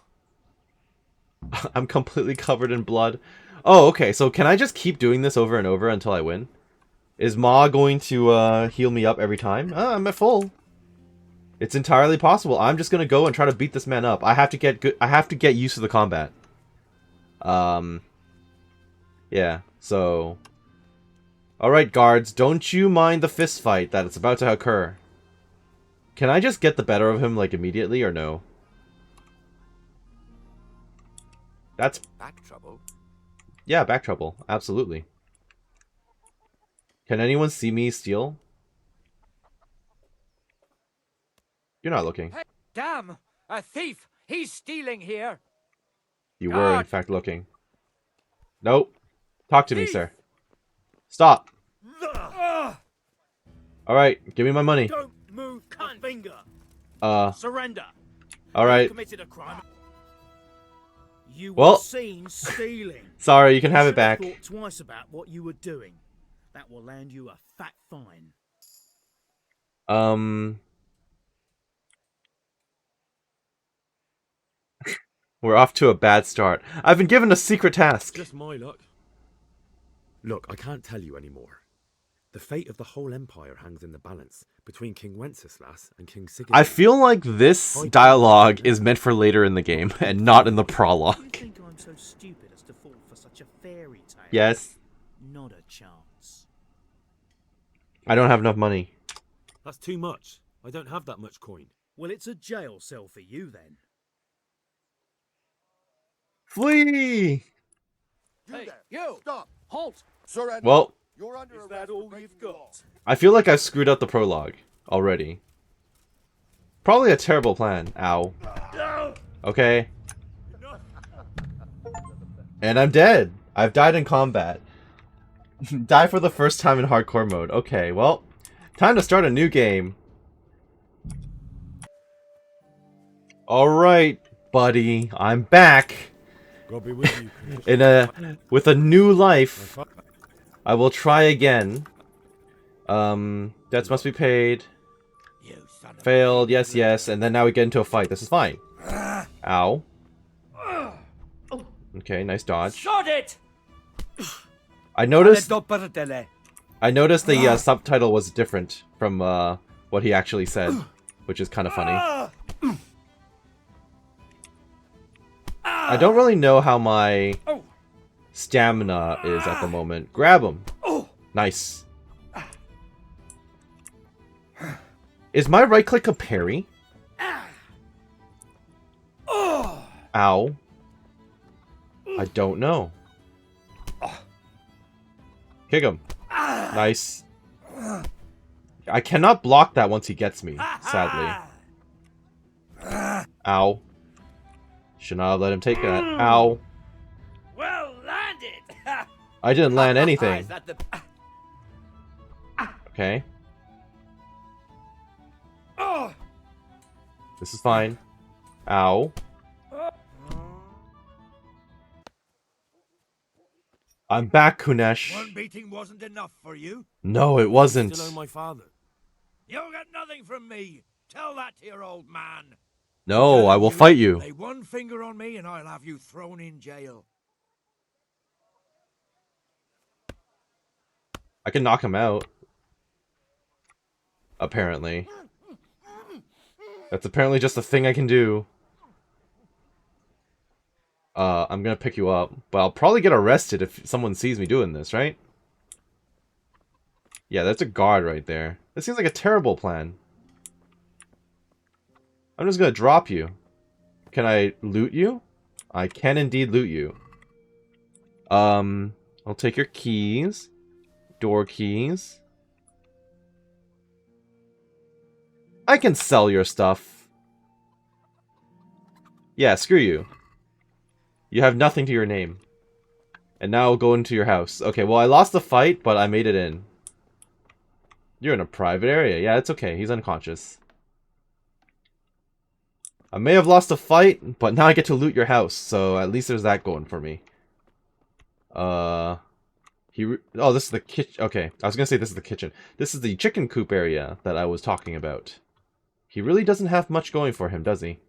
I'm completely covered in blood. Oh, okay. So can I just keep doing this over and over until I win? Is Ma going to heal me up every time? I'm at full. It's entirely possible. I'm just gonna go and try to beat this man up. I have to get good. I have to get used to the combat. Yeah. So. All right, guards. Don't you mind the fist fight that it's about to occur? Can I just get the better of him like immediately or no? That's Back trouble? yeah, back trouble. Absolutely. Can anyone see me steal? You're not looking. Hey, damn! A thief! He's stealing here! You were, in fact, looking. Nope. Talk to me, sir. Stop. Alright, give me my money. Don't move a finger! Surrender! Alright. Committed a crime. You Well. were seen stealing. Sorry, you can have it Should have back. thought twice about what you were doing. That will land you a fat fine. We're off to a bad start. I've been given a secret task. Just my luck. Look, I can't tell you anymore. The fate of the whole empire hangs in the balance between King Wenceslas and King Sigurd. I feel like this dialogue is meant for later in the game and not in the You prologue. think I'm so stupid as to fall for such a fairy tale? Yes. Not a chance. I don't have enough money. That's too much. I don't have that much coin. Well, it's a jail cell for you then. Flee! Hey, you! Stop! Halt! Surrender. Well, You're under Is arrest that for all breaking you've the law. got? I feel like I've screwed up the prologue already. Probably a terrible plan. Ow. Okay. And I'm dead. I've died in combat. Die for the first time in hardcore mode. Okay, well, time to start a new game. Alright, buddy. I'm back. God be with you. With a new life. I will try again. Debts must be paid. You son of Failed, yes, yes, and then now we get into a fight. This is fine. Ow. Okay, nice dodge. Shot it! I noticed Doppertele. the subtitle was different from what he actually said, which is kind of funny. I don't really know how my stamina is at the moment. Grab him. Nice. Is my right click a parry? Ow. I don't know. Kick him. Nice. I cannot block that once he gets me, sadly. Ow. Should not have let him take that. Ow. Well landed! I didn't land anything. Is that the... Okay. This is fine. Ow. I'm back, Kunesh. One beating wasn't enough for you. No, it wasn't. Still owe my father. You'll get nothing from me. Tell that to your old man. No, I will fight you. Lay one finger on me and I'll have you thrown in jail. I can knock him out. Apparently. That's apparently just a thing I can do. I'm gonna pick you up. But I'll probably get arrested if someone sees me doing this, right? Yeah, that's a guard right there. This seems like a terrible plan. I'm just gonna drop you. Can I loot you? I can indeed loot you. I'll take your keys. Door keys. I can sell your stuff. Yeah, screw you. You have nothing to your name. And now I'll go into your house. Okay, well, I lost the fight, but I made it in. You're in a private area. Yeah, it's okay. He's unconscious. I may have lost a fight, but now I get to loot your house, so at least there's that going for me. Oh, this is the kitchen. Okay, I was gonna say this is the kitchen. This is the chicken coop area that I was talking about. He really doesn't have much going for him, does he?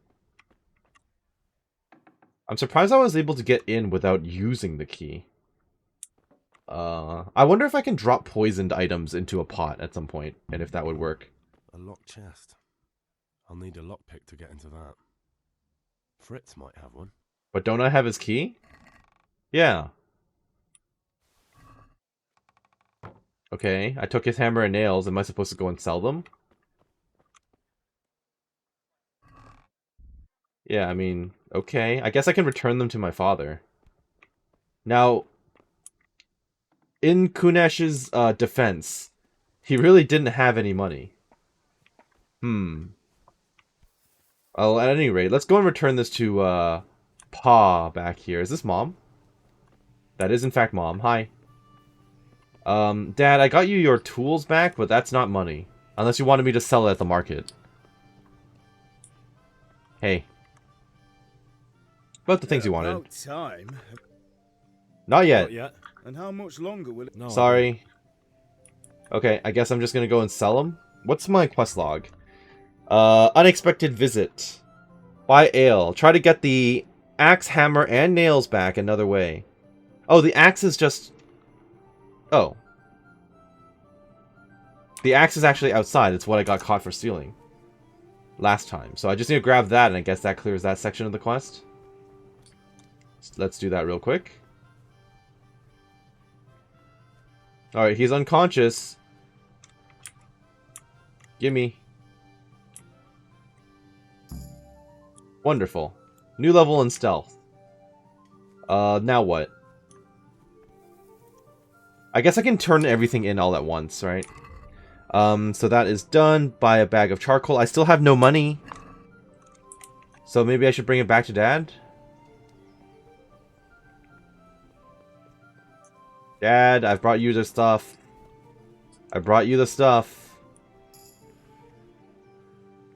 I'm surprised I was able to get in without using the key. I wonder if I can drop poisoned items into a pot at some point, and if that would work. A locked chest. I'll need a lockpick to get into that. Fritz might have one. But don't I have his key? Yeah. Okay, I took his hammer and nails. Am I supposed to go and sell them? Yeah, I mean, okay. I guess I can return them to my father. Now, in Kunesh's defense, he really didn't have any money. Well, at any rate, let's go and return this to Pa back here. Is this Mom? That is in fact Mom. Hi. Dad, I got you your tools back, but that's not money. Unless you wanted me to sell it at the market. Hey. About the things you wanted. About time. Not yet. Not yet. And how much longer will it... No, Sorry. Okay, I guess I'm just gonna go and sell them. What's my quest log? Unexpected visit. Buy ale. Try to get the axe, hammer, and nails back another way. Oh, the axe is just... Oh. The axe is actually outside. It's what I got caught for stealing last time. So I just need to grab that, and I guess that clears that section of the quest. Let's do that real quick. Alright, he's unconscious. Gimme. Wonderful. New level in stealth. Now what? I guess I can turn everything in all at once, right? So that is done. Buy a bag of charcoal. I still have no money. So maybe I should bring it back to Dad? Dad, I've brought you the stuff. I brought you the stuff.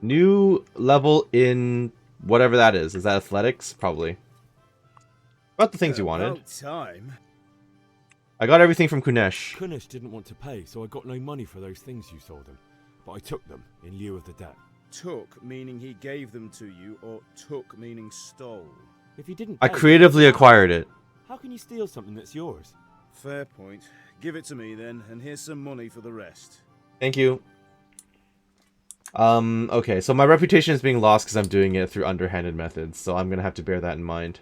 New level in whatever that is. Is that athletics? Probably. About the things you wanted. About time. I got everything from Kunesh. Kunesh didn't want to pay, so I got no money for those things you sold him. But I took them in lieu of the debt. Took, meaning he gave them to you, or took, meaning stole? If you didn't I pay, creatively acquired it. how can you steal something that's yours? Fair point. Give it to me then, and here's some money for the rest. Thank you. Okay, so my reputation is being lost because I'm doing it through underhanded methods, so I'm gonna have to bear that in mind.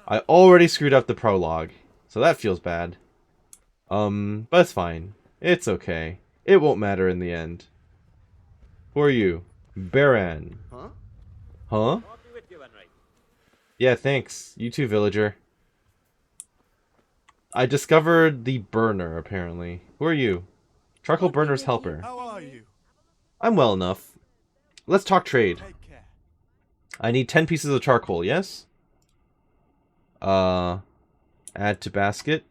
I already screwed up the prologue, so that feels bad. But it's fine. It's okay. It won't matter in the end. Who are you? Baran. Huh? Huh? I'll be with you, Henry. Yeah, thanks. You too, villager. I discovered the burner, apparently. Who are you? Charcoal burner's helper. How are you? I'm well enough. Let's talk trade. Take care. I need 10 pieces of charcoal, yes? Add to basket.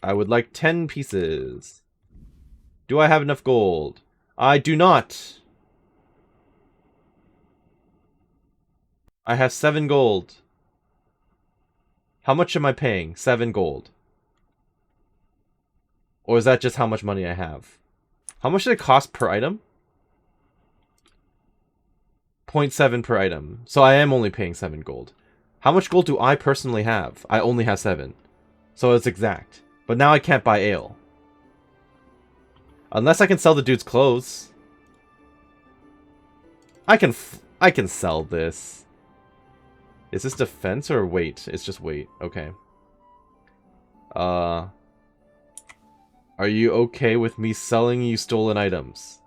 I would like 10 pieces. Do I have enough gold? I do not. I have 7 gold. How much am I paying? 7 gold. Or is that just how much money I have? How much did it cost per item? 0.7 per item. So I am only paying 7 gold. How much gold do I personally have? I only have 7. So it's exact. But now I can't buy ale. Unless I can sell the dude's clothes. I can sell this. Is this defense or weight? It's just weight. Okay. Are you okay with me selling you stolen items?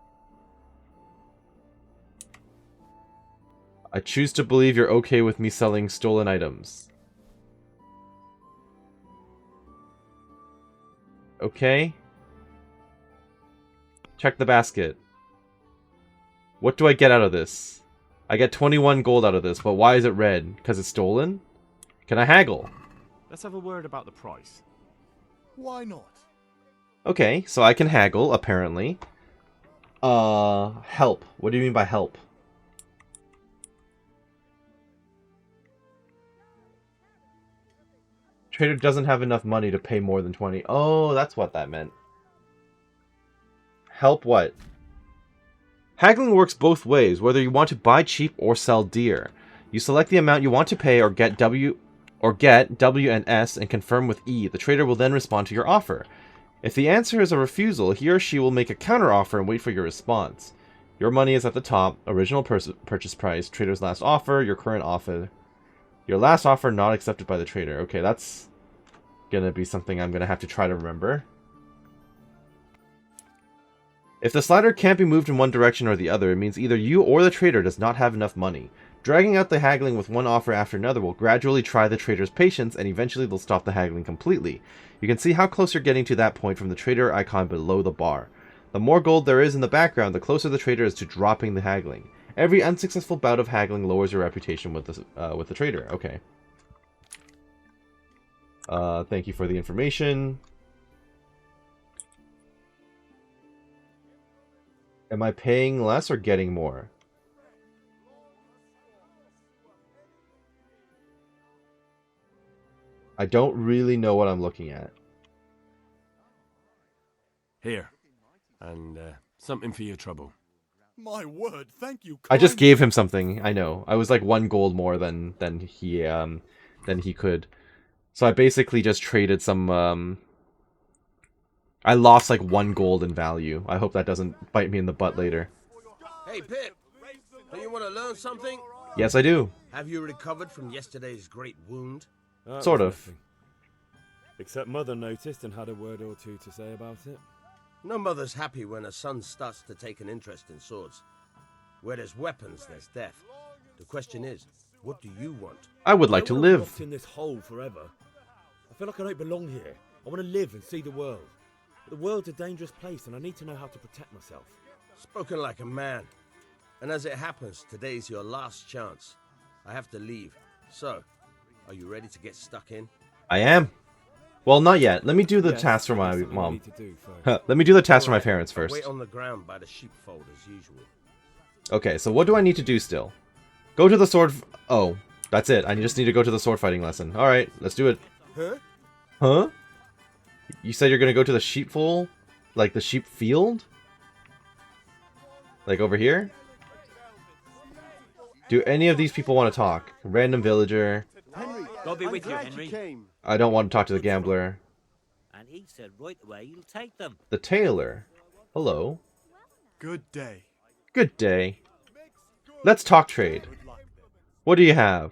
I choose to believe you're okay with me selling stolen items. Okay. Check the basket. What do I get out of this? I get 21 gold out of this, but why is it red? Because it's stolen? Can I haggle? Let's have a word about the price. Why not? Okay, so I can haggle, apparently. Help. What do you mean by help? Trader doesn't have enough money to pay more than 20. Oh, that's what that meant. Help what? Haggling works both ways, whether you want to buy cheap or sell dear. You select the amount you want to pay or get W and S and confirm with E. The trader will then respond to your offer. If the answer is a refusal, he or she will make a counteroffer and wait for your response. Your money is at the top, original purchase price, trader's last offer, your current offer. Your last offer not accepted by the trader. Okay, that's gonna be something I'm gonna have to try to remember. If the slider can't be moved in one direction or the other, it means either you or the trader does not have enough money. Dragging out the haggling with one offer after another will gradually try the trader's patience, and eventually they'll stop the haggling completely. You can see how close you're getting to that point from the trader icon below the bar. The more gold there is in the background, the closer the trader is to dropping the haggling. Every unsuccessful bout of haggling lowers your reputation with the trader. Okay. Thank you for the information. Am I paying less or getting more? I don't really know what I'm looking at. Here. And something for your trouble. My word, thank you. I just gave him something. I know. I was like 1 gold more than he could. So I basically just traded some I lost like 1 gold in value. I hope that doesn't bite me in the butt later. Hey, Pip. Do you want to learn something? Yes, I do. Have you recovered from yesterday's great wound? Sort of. Nothing. Except Mother noticed and had a word or two to say about it. No mother's happy when her son starts to take an interest in swords. Where there's weapons, there's death. The question is, what do you want? I would like to live. Locked in this hole forever. I feel like I don't belong here. I want to live and see the world. But the world's a dangerous place, and I need to know how to protect myself. Spoken like a man. And as it happens, today's your last chance. I have to leave. So, are you ready to get stuck in? I am. Well, not yet. Let me do the task for my mom. Let me do the task for my parents first. Wait on the ground by the sheepfold as usual. Okay, so what do I need to do still? Go to the sword... Oh, that's it. I just need to go to the sword fighting lesson. Alright, let's do it. Huh? Huh? You said you're gonna go to the sheepfold? Like the sheep field? Like over here? Do any of these people want to talk? Random villager. Henry, God be with you, Henry. I don't want to talk to the gambler. And he said right away you'll take them. The tailor. Hello. Good day. Good day. Let's talk trade. What do you have?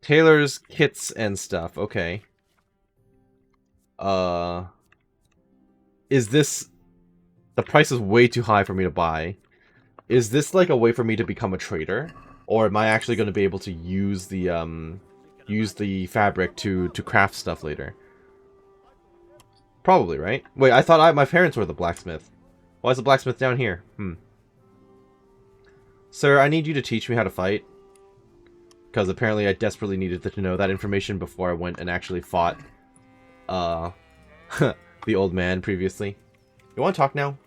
Tailor's kits and stuff. Okay. Is this... The price is way too high for me to buy. Is this like a way for me to become a trader? Or am I actually going to be able to use the fabric to craft stuff later? Probably, right? Wait, I thought my parents were the blacksmith. Why is the blacksmith down here? Sir, I need you to teach me how to fight. Because apparently I desperately needed to know that information before I went and actually fought the old man previously. You want to talk now?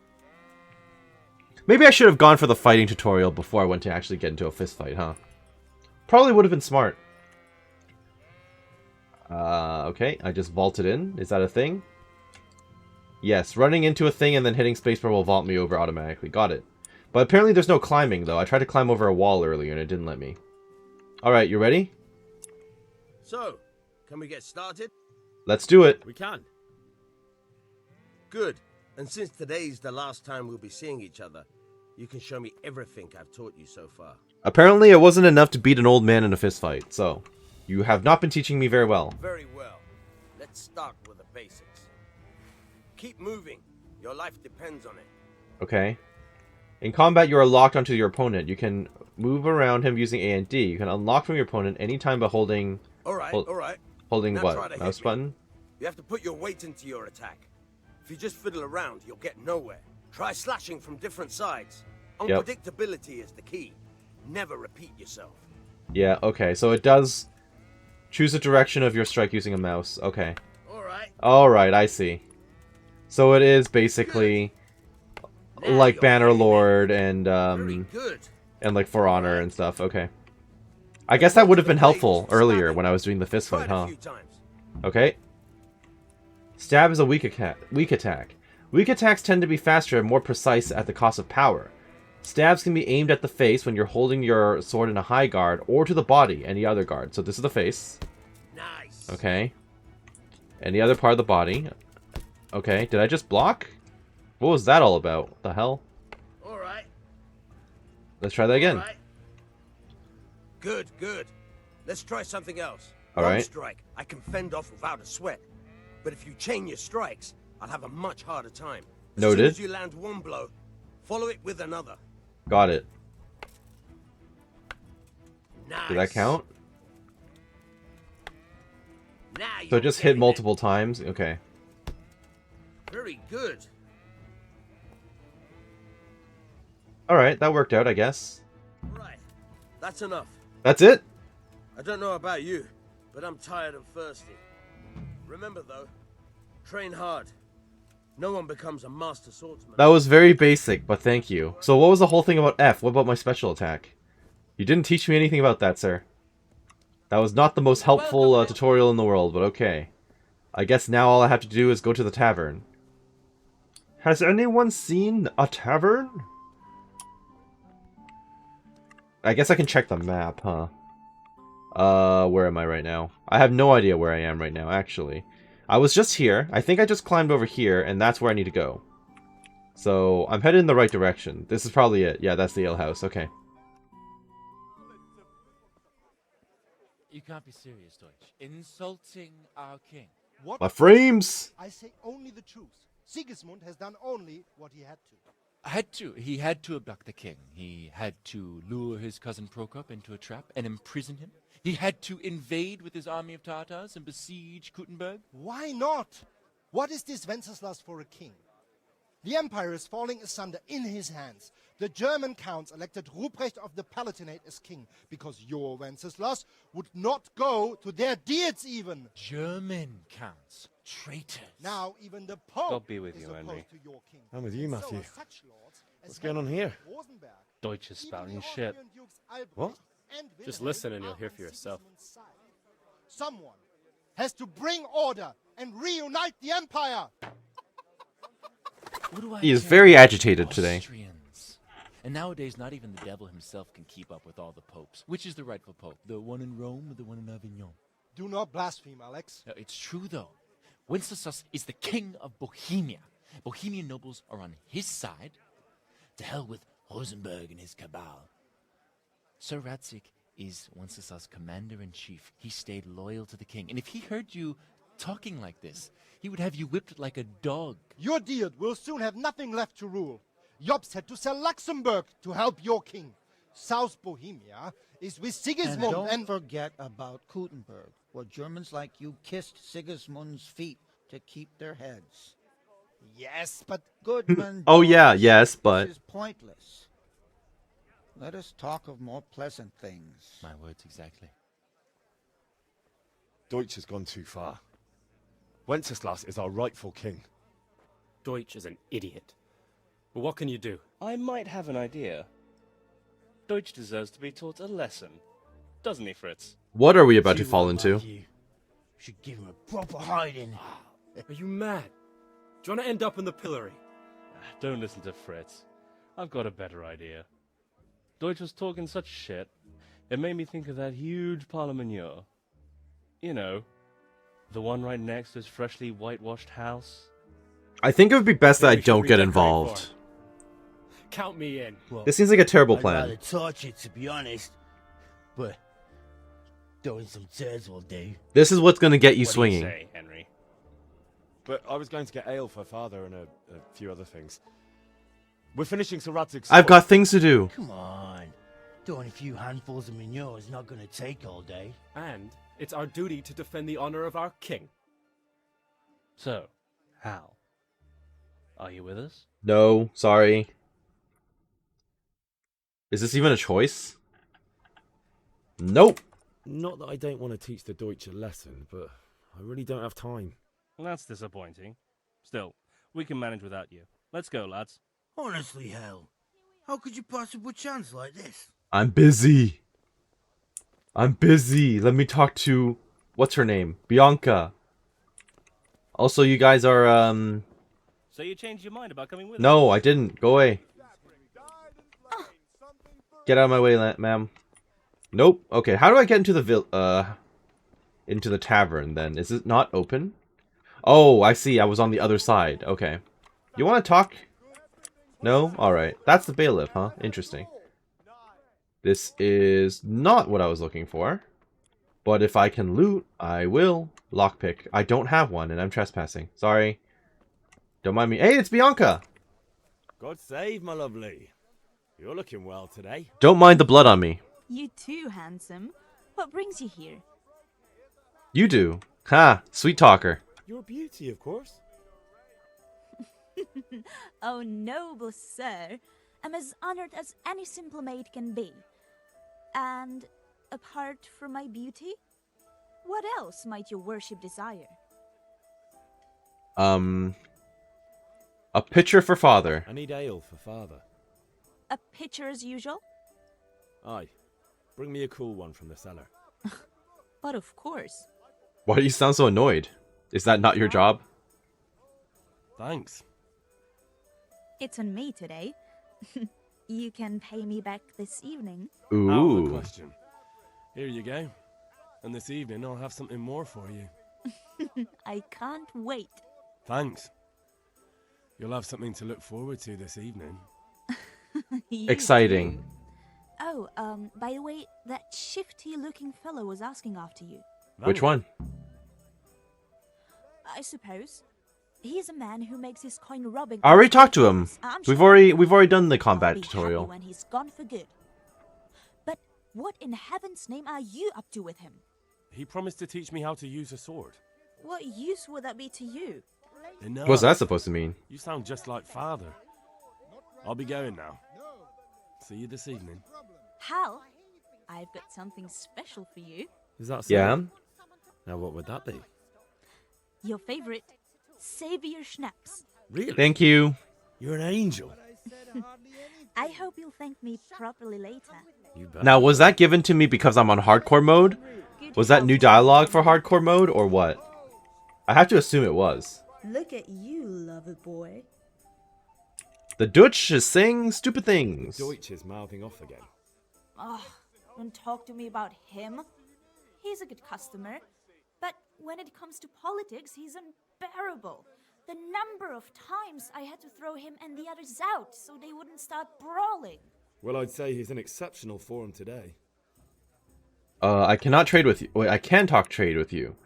Maybe I should have gone for the fighting tutorial before I went to actually get into a fist fight, huh? Probably would have been smart. Okay, I just vaulted in. Is that a thing? Yes, running into a thing and then hitting spacebar will vault me over automatically. Got it. But apparently there's no climbing, though. I tried to climb over a wall earlier and it didn't let me. Alright, you ready? So, can we get started? Let's do it. We can. Good. And since today's the last time we'll be seeing each other, you can show me everything I've taught you so far. Apparently, it wasn't enough to beat an old man in a fistfight, so you have not been teaching me very well. Very well. Let's start with the basics. Keep moving. Your life depends on it. Okay. In combat, you are locked onto your opponent. You can move around him using A and D. You can unlock from your opponent anytime by holding... All right. Holding Now what? Mouse button? You have to put your weight into your attack. If you just fiddle around, you'll get nowhere. Try slashing from different sides. Yep. Unpredictability is the key. Never repeat yourself. Yeah, okay. So it does choose the direction of your strike using a mouse. Okay. Alright, I see. So it is basically like Bannerlord and like For Honor and stuff. Okay. I guess that would have been helpful earlier when I was doing the fist fight, huh? Okay. Stab is a weak attack. Weak attacks tend to be faster and more precise at the cost of power. Stabs can be aimed at the face when you're holding your sword in a high guard, or to the body, any other guard. So this is the face. Nice. Okay. Any other part of the body. Okay, did I just block? What was that all about? What the hell? Alright. Let's try that again. Good. Let's try something else. All right. One strike, I can fend off without a sweat. But if you chain your strikes, I'll have a much harder time. As Noted. soon as you land one blow, follow it with another. Got it. Nice. Did that count? Now So just hit multiple times? Okay. Very good. Alright, that worked out, I guess. Right. That's enough. That's it? I don't know about you, but I'm tired and thirsty. Remember though, train hard. No one becomes a master swordsman. That was very basic, but thank you. So what was the whole thing about F? What about my special attack? You didn't teach me anything about that, sir. That was not the most helpful tutorial in the world, but okay. I guess now all I have to do is go to the tavern. Has anyone seen a tavern? I guess I can check the map, huh? Where am I right now? I have no idea where I am right now, actually. I was just here. I think I just climbed over here, and that's where I need to go. So, I'm headed in the right direction. This is probably it. Yeah, that's the alehouse. Okay. You can't be serious, Deutsch. Insulting our king. What? My frames! I say only the truth. Sigismund has done only what he had to. He had to abduct the king. He had to lure his cousin Prokop into a trap and imprison him. He had to invade with his army of Tatars and besiege Kuttenberg. Why not? What is this Wenceslas for a king? The empire is falling asunder in his hands. The German counts elected Ruprecht of the Palatinate as king because your Wenceslas would not go to their deeds even. German counts. Traitors. Now even the Pope God be with is you, opposed Henry. to your king. I'm with you, So Matthew. are such lords as What's going on here? Rosenberg. Deutsch is spouting shit. What? Just listen and you'll hear for yourself. Someone has to bring order and reunite the empire. He is very agitated today. Austrians. And nowadays, not even the devil himself can keep up with all the popes. Which is the rightful pope? The one in Rome or the one in Avignon? Do not blaspheme, Alex. No, it's true, though. Wenceslas is the king of Bohemia. Bohemian nobles are on his side. To hell with Rosenberg and his cabal. Sir Radzik is Wenceslas' commander-in-chief. He stayed loyal to the king. And if he heard you talking like this, he would have you whipped like a dog. Your Diet will soon have nothing left to rule. Jobst had to sell Luxembourg to help your king. South Bohemia is with Sigismund and don't forget about Kuttenberg, where Germans like you kissed Sigismund's feet to keep their heads. Yes, but Goodman. Oh yeah, yes, but This is pointless. Let us talk of more pleasant things. My words exactly. Deutsch has gone too far. Wenceslas is our rightful king. Deutsch is an idiot. But what can you do? I might have an idea. Deutsch deserves to be taught a lesson. Doesn't he, Fritz? what are we about to fall into? You should give him a proper hiding. Are you mad? Do you want to end up in the pillory? Don't listen to Fritz. I've got a better idea. Deutsch was talking such shit, it made me think of that huge parliament. You know, the one right next to his freshly whitewashed house. I think it would be best that I Maybe we should don't get redecorate involved. for Count me in. Well, This seems like a terrible I'd plan. rather torch it, to be honest. But throwing some turds will do. This is what's going to get you What do swinging. say, Henry? But I was going to get ale for father and a few other things. We're finishing Sir Radzig's I've sword. got things to do. Come on. Throwing a few handfuls of manure is not going to take all day. And it's our duty to defend the honor of our king. So, Hal, are you with us? No, sorry. Is this even a choice? Nope. Not that I don't want to teach the Deutsch a lesson, but I really don't have time. Well, that's disappointing. Still, we can manage without you. Let's go, lads. Honestly, Hal, how could you possibly chance like this? I'm busy. I'm busy. Let me talk to... What's her name? Bianca. Also, you guys are, So you changed your mind about coming with us? No, I didn't. Go away. Get out of my way, ma'am. Nope. Okay, how do I get into the into the tavern, then? Is it not open? Oh, I see. I was on the other side. Okay. You want to talk? No? Alright. That's the bailiff, huh? Interesting. This is not what I was looking for. But if I can loot, I will. Lockpick. I don't have one, and I'm trespassing. Sorry. Don't mind me. Hey, it's Bianca! God save, my lovely. You're looking well today. Don't mind the blood on me. You too, handsome. What brings you here? You do. Ha! Sweet talker. Your beauty, of course. Oh, noble sir. I'm as honored as any simple maid can be. And apart from my beauty, what else might your worship desire? A pitcher for father. I need ale for father. A pitcher as usual? Aye. Bring me a cool one from the cellar. But of course. Why do you sound so annoyed? Is that not your job? Thanks. It's on me today. You can pay me back this evening. Ooh. Out of the question. Here you go. And this evening I'll have something more for you. I can't wait. Thanks. You'll have something to look forward to this evening. Exciting. Too. Oh, by the way, that shifty-looking fellow was asking after you. Which one? I suppose. He's a man who makes his coin robbing. I already talked to him. I'm We've sure already done the combat I'll be tutorial. happy when he's gone for good. But what in heaven's name are you up to with him? He promised to teach me how to use a sword. What use would that be to you? Enough. What's that supposed to mean? You sound just like father. I'll be going now. See you this evening. Hal, I've got something special for you. Is that so? Yeah? Now what would that be? Your favorite Savior Schnapps. Really? Thank you. You're an angel. I hope you'll thank me properly later. You bet. Now, was that given to me because I'm on hardcore mode? Was that new dialogue for hardcore mode, or what? I have to assume it was. Look at you, lover boy. The Dutch is saying stupid things. Deutsch is mouthing off again. Oh, don't talk to me about him. He's a good customer. But when it comes to politics, he's unbearable. The number of times I had to throw him and the others out so they wouldn't start brawling. Well, I'd say he's in exceptional form today. I cannot trade with you. Wait, I can talk trade with you.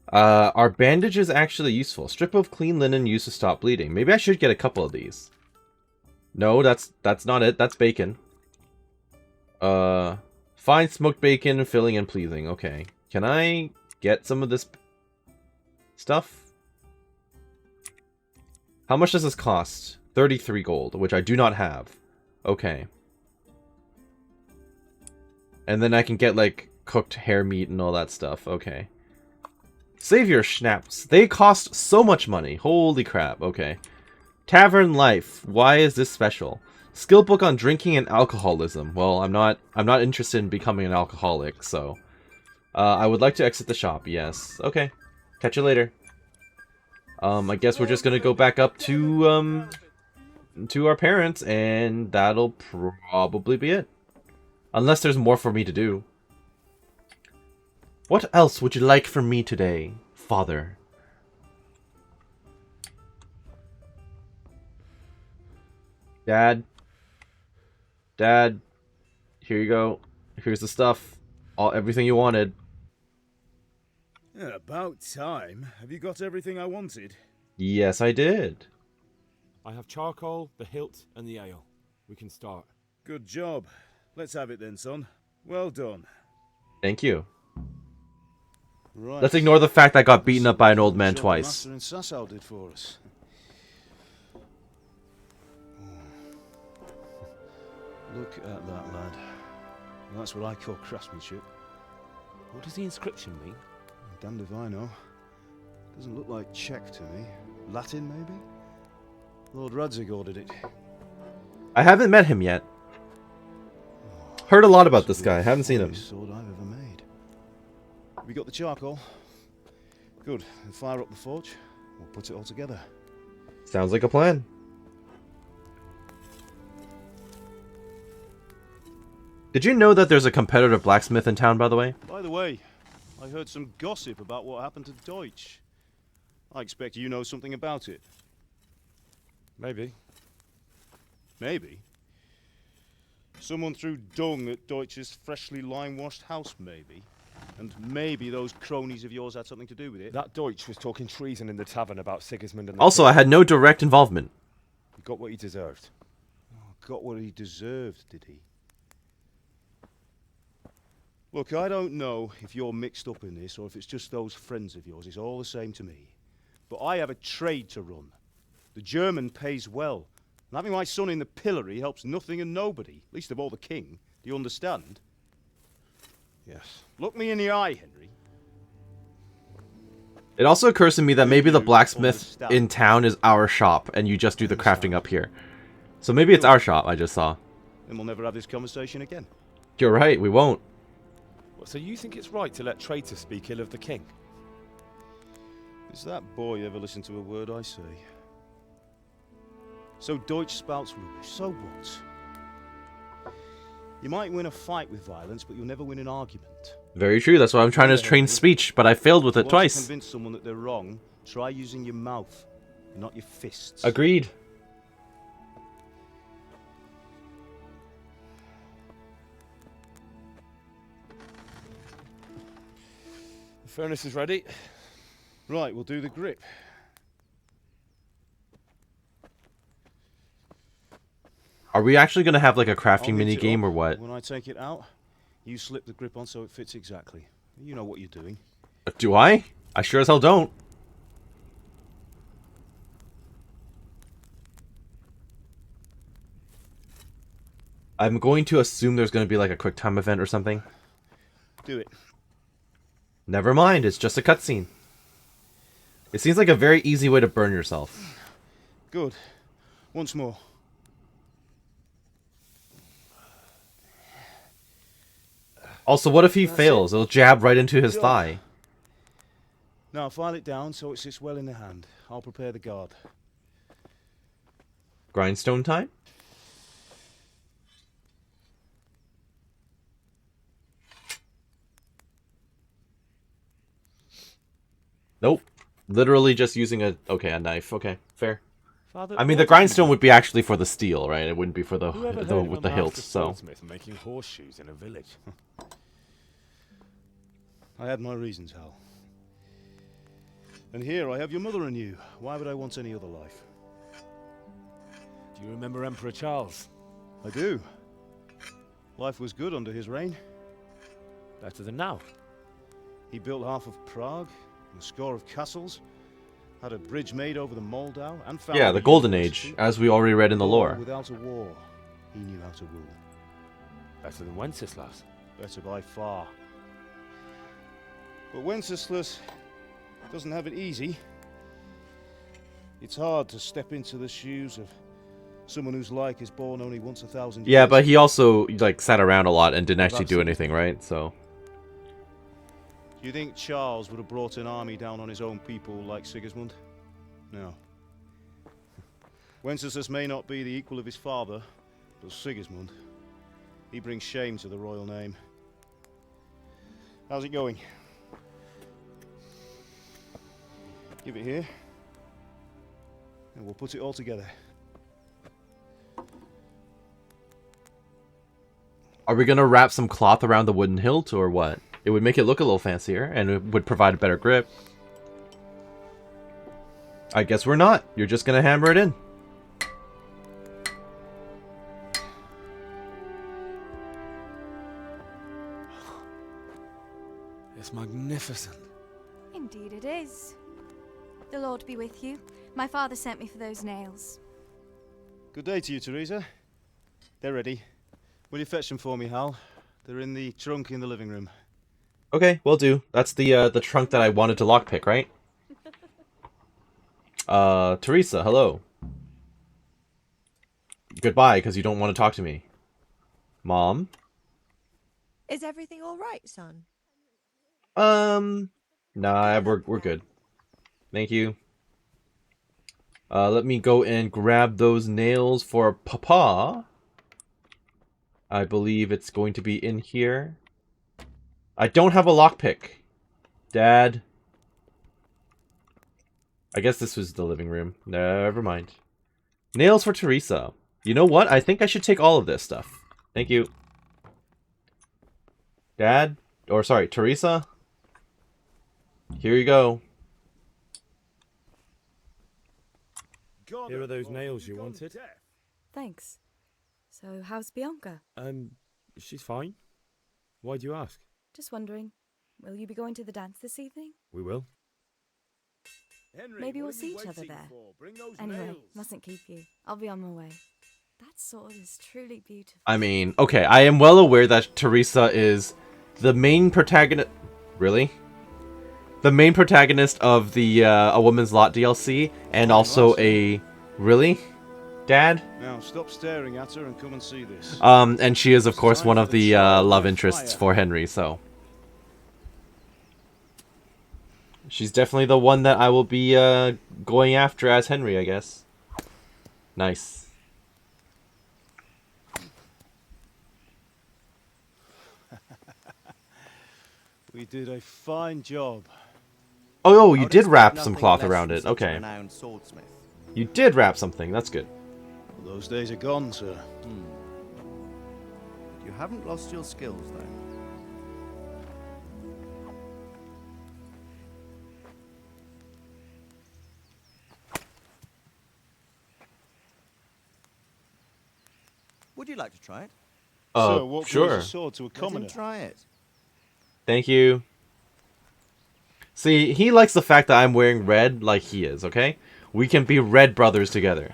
Are bandages actually useful? Strip of clean linen used to stop bleeding. Maybe I should get a couple of these. No, that's not it. That's bacon. Fine smoked bacon, filling and pleasing. Okay. Can I get some of this stuff? How much does this cost? 33 gold, which I do not have. Okay. And then I can get, like, cooked hare meat and all that stuff. Okay. Savior Schnapps. They cost so much money. Holy crap. Okay. Tavern Life. Why is this special? Skill book on drinking and alcoholism. Well, I'm not interested in becoming an alcoholic, so... I would like to exit the shop, yes. Okay. Catch you later. I guess we're just gonna go back up to our parents, and that'll probably be it. Unless there's more for me to do. What else would you like from me today, father? Dad? Dad, here you go. Here's the stuff. Everything you wanted. Yeah, about time. Have you got everything I wanted? Yes, I did. I have charcoal, the hilt, and the ale. We can start. Good job. Let's have it then, son. Well done. Thank you. Right. Let's ignore the fact I got beaten up by an old man Job the twice. Master in Sasau did for us. Look at that, lad. That's what I call craftsmanship. What does the inscription mean? Damned if I know. Doesn't look like Czech to me. Latin, maybe? Lord Radzig ordered it. I haven't met him yet. Heard a lot about this guy. Haven't seen him. Sword I've ever made. Have you got the charcoal? Good. Then fire up the forge. We'll put it all together. Sounds like a plan. Did you know that there's a competitive blacksmith in town, by the way? By the way, I heard some gossip about what happened to Deutsch. I expect you know something about it. Maybe. Maybe? Someone threw dung at Deutsch's freshly lime-washed house, maybe? And maybe those cronies of yours had something to do with it? That Deutsch was talking treason in the tavern about Sigismund and the Also, king. I had no direct involvement. He got what he deserved. Got what he deserved, did he? Look, I don't know if you're mixed up in this or if it's just those friends of yours. It's all the same to me. But I have a trade to run. The German pays well. And having my son in the pillory helps nothing and nobody, least of all the king. Do you understand? Yes. Look me in the eye, Henry. It also occurs to me that maybe the blacksmith in town is our shop, and you just do the crafting up here. So maybe it's our shop I just saw. Then we'll never have this conversation again. You're right, we won't. So you think it's right to let traitors speak ill of the king? Does that boy ever listen to a word I say? So Deutsch spouts rubbish, so what? You might win a fight with violence, but you'll never win an argument. Very true, that's why I'm trying to train speech, but I failed with it To twice. convince someone that they're wrong, try using your mouth, not your fists. Agreed. The furnace is ready. Right, we'll do the grip. Are we actually going to have like a I'll crafting mix mini it game up. or what? When I take it out, you slip the grip on so it fits exactly. You know what you're doing. Do I? I sure as hell don't. I'm going to assume there's going to be like a quick time event or something. Do it. Never mind, it's just a cutscene. It seems like a very easy way to burn yourself. Good. Once more. Also, what if he fails? It'll jab right into his thigh. Now file it down so it sits well in the hand. I'll prepare the guard. Grindstone time? Nope. Literally just using a knife. Okay, fair. Father, I mean, the grindstone would be actually for the steel, right? It wouldn't be for the with the hilt. So Swordsmith making horseshoes in a village. I had my reasons, Hal. And here I have your mother and you. Why would I want any other life? Do you remember Emperor Charles? I do. Life was good under his reign. Better than now. He built half of Prague, and a score of castles, had a bridge made over the Moldau, and founded yeah, the Golden Age, as we already read in the lore. Without a war, he knew how to rule. Better than Wenceslas. Better by far. But Wenceslas doesn't have it easy. It's hard to step into the shoes of someone whose like is born only once 1,000 years. Yeah, but he also like sat around a lot and didn't actually do anything, right? So. Do you think Charles would have brought an army down on his own people like Sigismund? No. Wenceslas may not be the equal of his father, but Sigismund, he brings shame to the royal name. How's it going? Give it here, and we'll put it all together. Are we gonna wrap some cloth around the wooden hilt or what? It would make it look a little fancier and it would provide a better grip. I guess we're not. You're just gonna hammer it in. It's magnificent. Indeed it is. The Lord be with you. My father sent me for those nails. Good day to you, Teresa. They're ready. Will you fetch them for me, Hal? They're in the trunk in the living room. Okay, will do. That's the trunk that I wanted to lockpick, right? Teresa, hello. Goodbye, because you don't want to talk to me. Mom? Is everything all right, son? Nah, we're good. Thank you. Let me go and grab those nails for Papa. I believe it's going to be in here. I don't have a lockpick. Dad. I guess this was the living room. Never mind. Nails for Teresa. You know what? I think I should take all of this stuff. Thank you. Dad? Or sorry, Teresa? Here you go. Here are those nails you wanted. Thanks. So, how's Bianca? She's fine. Why do you ask? Just wondering, will you be going to the dance this evening? We will. Henry, Maybe we'll what are see you each other waiting there. for? Bring those Anyway, nails. mustn't keep you. I'll be on my way. That sword is truly beautiful. I mean, okay, I am well aware that Teresa is the main protagonist... Really? The main protagonist of the A Woman's Lot DLC, and also a... Really? Dad? Now stop staring at her and come and see this. And she is, of course, one of the love interests for Henry, so... She's definitely the one that I will be going after as Henry, I guess. Nice. We did a fine job. Oh, you did wrap some cloth around it. Okay. You did wrap something. That's good. Well, those days are gone, sir. You haven't lost your skills, though. Would you like to try it? So, what sure. goes a sword to a Let him commoner? try it. Thank you. See, he likes the fact that I'm wearing red like he is, okay? We can be red brothers together.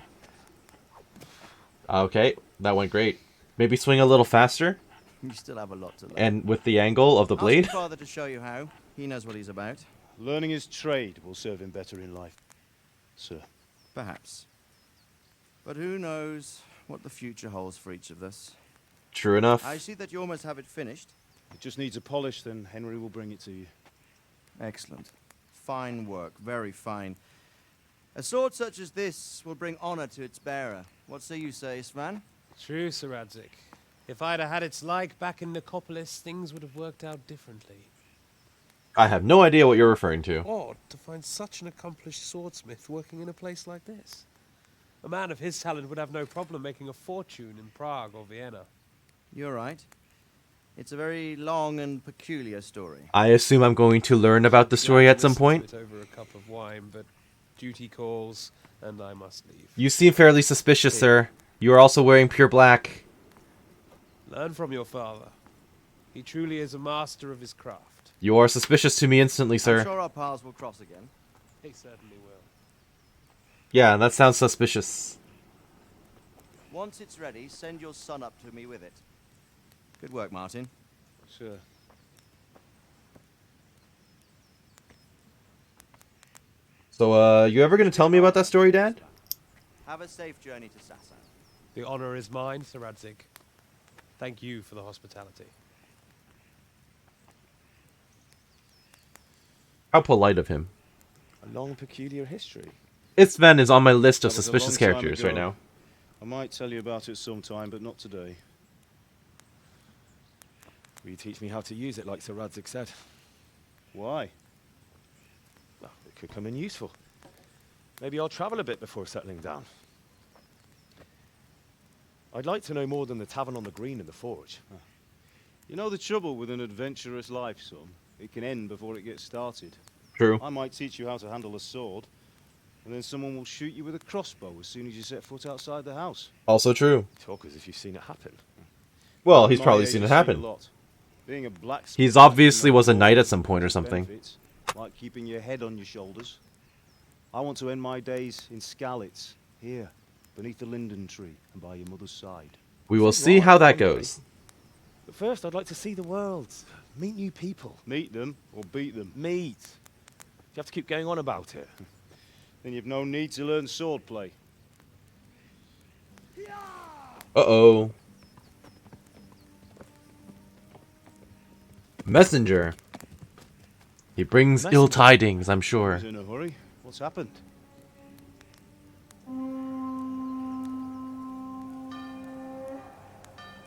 Okay, that went great. Maybe swing a little faster? You still have a lot to learn. And with the angle of the blade? Ask your father to show you how. He knows what he's about. Learning his trade will serve him better in life, sir. Perhaps. But who knows what the future holds for each of us. True enough. I see that you almost have it finished. It just needs a polish, then Henry will bring it to you. Excellent. Fine work, very fine. A sword such as this will bring honor to its bearer. What say you, Svan? True, Sir Radzik. If I'd have had its like back in Nicopolis, things would have worked out differently. I have no idea what you're referring to. Odd to find such an accomplished swordsmith working in a place like this. A man of his talent would have no problem making a fortune in Prague or Vienna. You're right. It's a very long and peculiar story. I assume I'm going to learn about the story at some point. Over a cup of wine, but duty calls, and I must leave. You seem fairly suspicious, sir. You are also wearing pure black. Learn from your father. He truly is a master of his craft. You are suspicious to me instantly, sir. I'm sure our paths will cross again. He certainly will. Yeah, that sounds suspicious. Once it's ready, send your son up to me with it. Good work, Martin. Sure. So, you ever gonna tell me about that story, Dad? Have a safe journey to Sassan. The honor is mine, Sir Radzik. Thank you for the hospitality. How polite of him. A long, peculiar history. Sven is on my list of That was a suspicious long time characters right ago. now. I might tell you about it sometime, but not today. Will you teach me how to use it like Sir Radzik said? Why? Well, it could come in useful. Maybe I'll travel a bit before settling down. I'd like to know more than the tavern on the green and the forge. You know the trouble with an adventurous life, son? It can end before it gets started. True. I might teach you how to handle a sword, and then someone will shoot you with a crossbow as soon as you set foot outside the house. Also true. Talk as if you've seen it happen. Well, At he's my probably age, seen it I've happen. a lot. Being a blacksmith, He's obviously was a knight at some point or something. benefits, like keeping your head on your shoulders. I want to end my days in Skalitz, here, beneath the linden tree and by your mother's side. We will see how that goes. But first, I'd like to see the world. Meet new people. Meet them or beat them. Meet. You have to keep going on about it. Then you've no need to learn swordplay. Uh-oh. Messenger. He brings ill tidings, I'm sure. He's in a hurry. What's happened?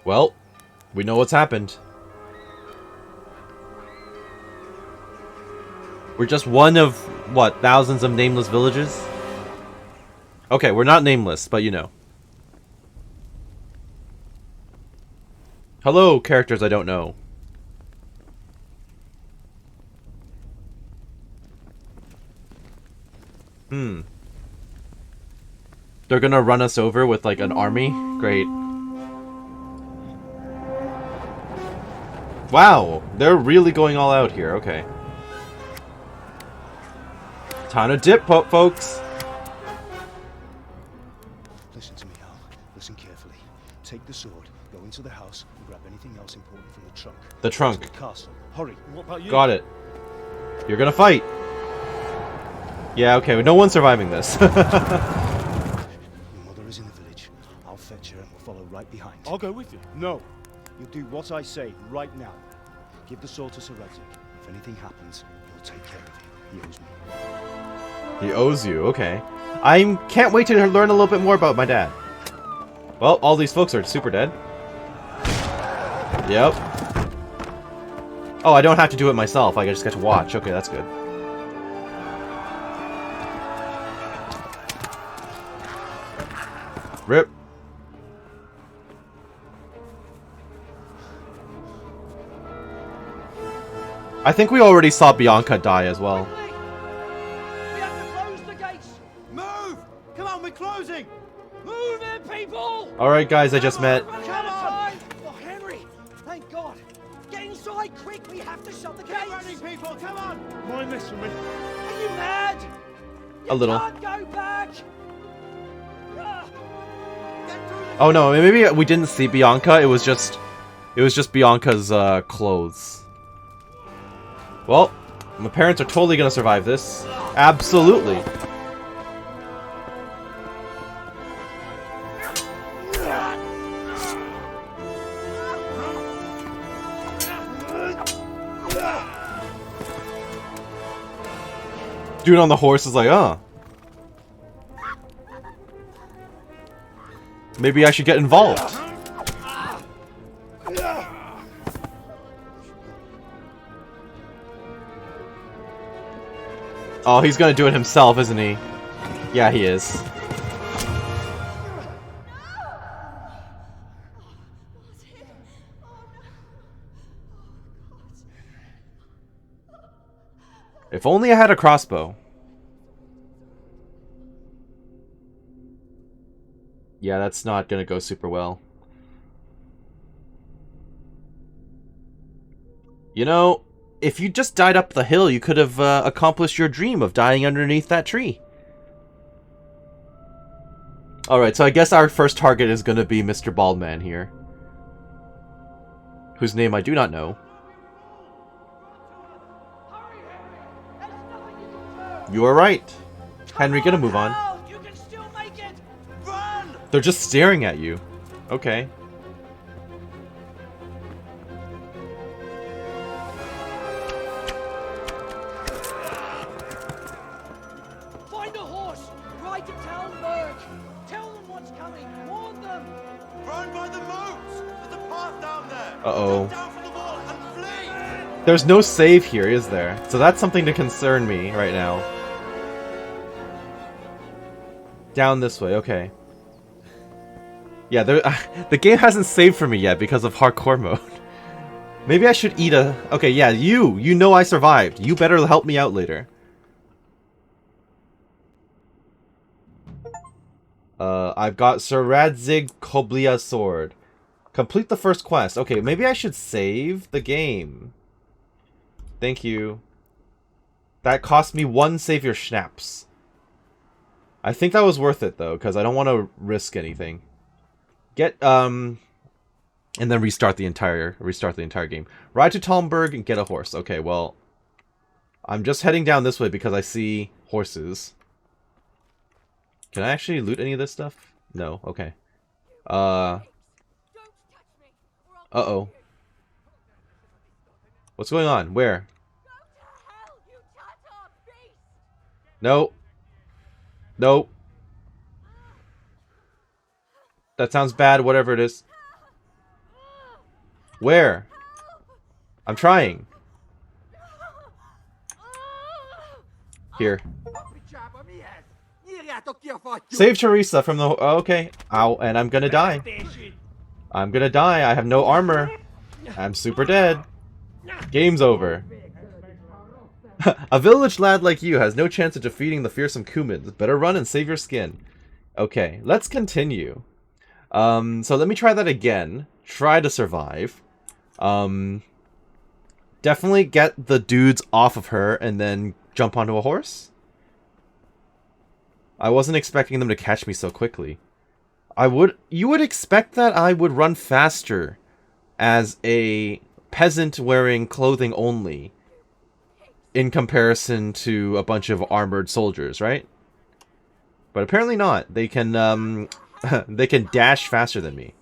Well, we know what's happened. We're just one of, what, thousands of nameless villages? Okay, we're not nameless, but you know. Hello, characters I don't know. They're gonna run us over with, like, an army? Great. Wow, they're really going all out here, okay. Time to dip, folks. Listen to me, Al. Listen carefully. Take the sword, go into the house, and grab anything else important from the trunk. The trunk. To the castle. Hurry. What about you? Got it. You're gonna fight. Yeah, okay, no one's surviving this. Your mother is in the village. I'll fetch her and we'll follow right behind. I'll go with you. No. You'll do what I say right now. Give the sword to Sir Radzik. If anything happens, he'll take care of you. He owes me. He owes you, okay. I can't wait to learn a little bit more about my dad. Well, all these folks are super dead. Yep. Oh, I don't have to do it myself. I just get to watch. Okay, that's good. Rip. I think we already saw Bianca die as well. We have to close the gates! Move! Come on, we're closing! Move it, people! Alright guys, I just met. Come on! Oh, Henry! Thank God! Get inside, quick! We have to shut the gates! Get running, people! Come on! Mind this for me. Are you mad? A little. Can't go back! Oh no, maybe we didn't see Bianca. It was just Bianca's clothes. Well, my parents are totally gonna survive this. Absolutely. Dude on the horse is like, maybe I should get involved. Oh, he's gonna do it himself, isn't he? Yeah, he is. If only I had a crossbow. Yeah, that's not gonna go super well. You know, if you just died up the hill, you could have accomplished your dream of dying underneath that tree. Alright, so I guess our first target is gonna be Mr. Baldman here. Whose name I do not know. You are right. Henry, gonna move on. They're just staring at you. Okay. Find a horse! Ride to Talmberg! Tell them what's coming! Warn them! Run by the moats! There's a path down there! Uh-oh. Down from the wall and flee! There's no save here, is there? So that's something to concern me right now. Down this way, okay. Yeah, the game hasn't saved for me yet because of hardcore mode. Maybe I should eat a... Okay, yeah, you know I survived. You better help me out later. I've got Saradzig Koblia Sword. Complete the first quest. Okay, maybe I should save the game. Thank you. That cost me 1 savior schnapps. I think that was worth it, though, because I don't want to risk anything. Get, and then restart the entire game. Ride to Talmberg and get a horse. Okay, well, I'm just heading down this way because I see horses. Can I actually loot any of this stuff? No, okay. Uh-oh. What's going on? Where? No. Nope. That sounds bad, whatever it is. Where? I'm trying. Here. Save Teresa from the... Oh, okay. Ow, and I'm gonna die. I'm gonna die. I have no armor. I'm super dead. Game's over. A village lad like you has no chance of defeating the fearsome Cumans. Better run and save your skin. Okay, let's continue. So let me try that again. Try to survive. Definitely get the dudes off of her and then jump onto a horse. I wasn't expecting them to catch me so quickly. You would expect that I would run faster as a peasant wearing clothing only in comparison to a bunch of armored soldiers, right? But apparently not. They can they can dash faster than me.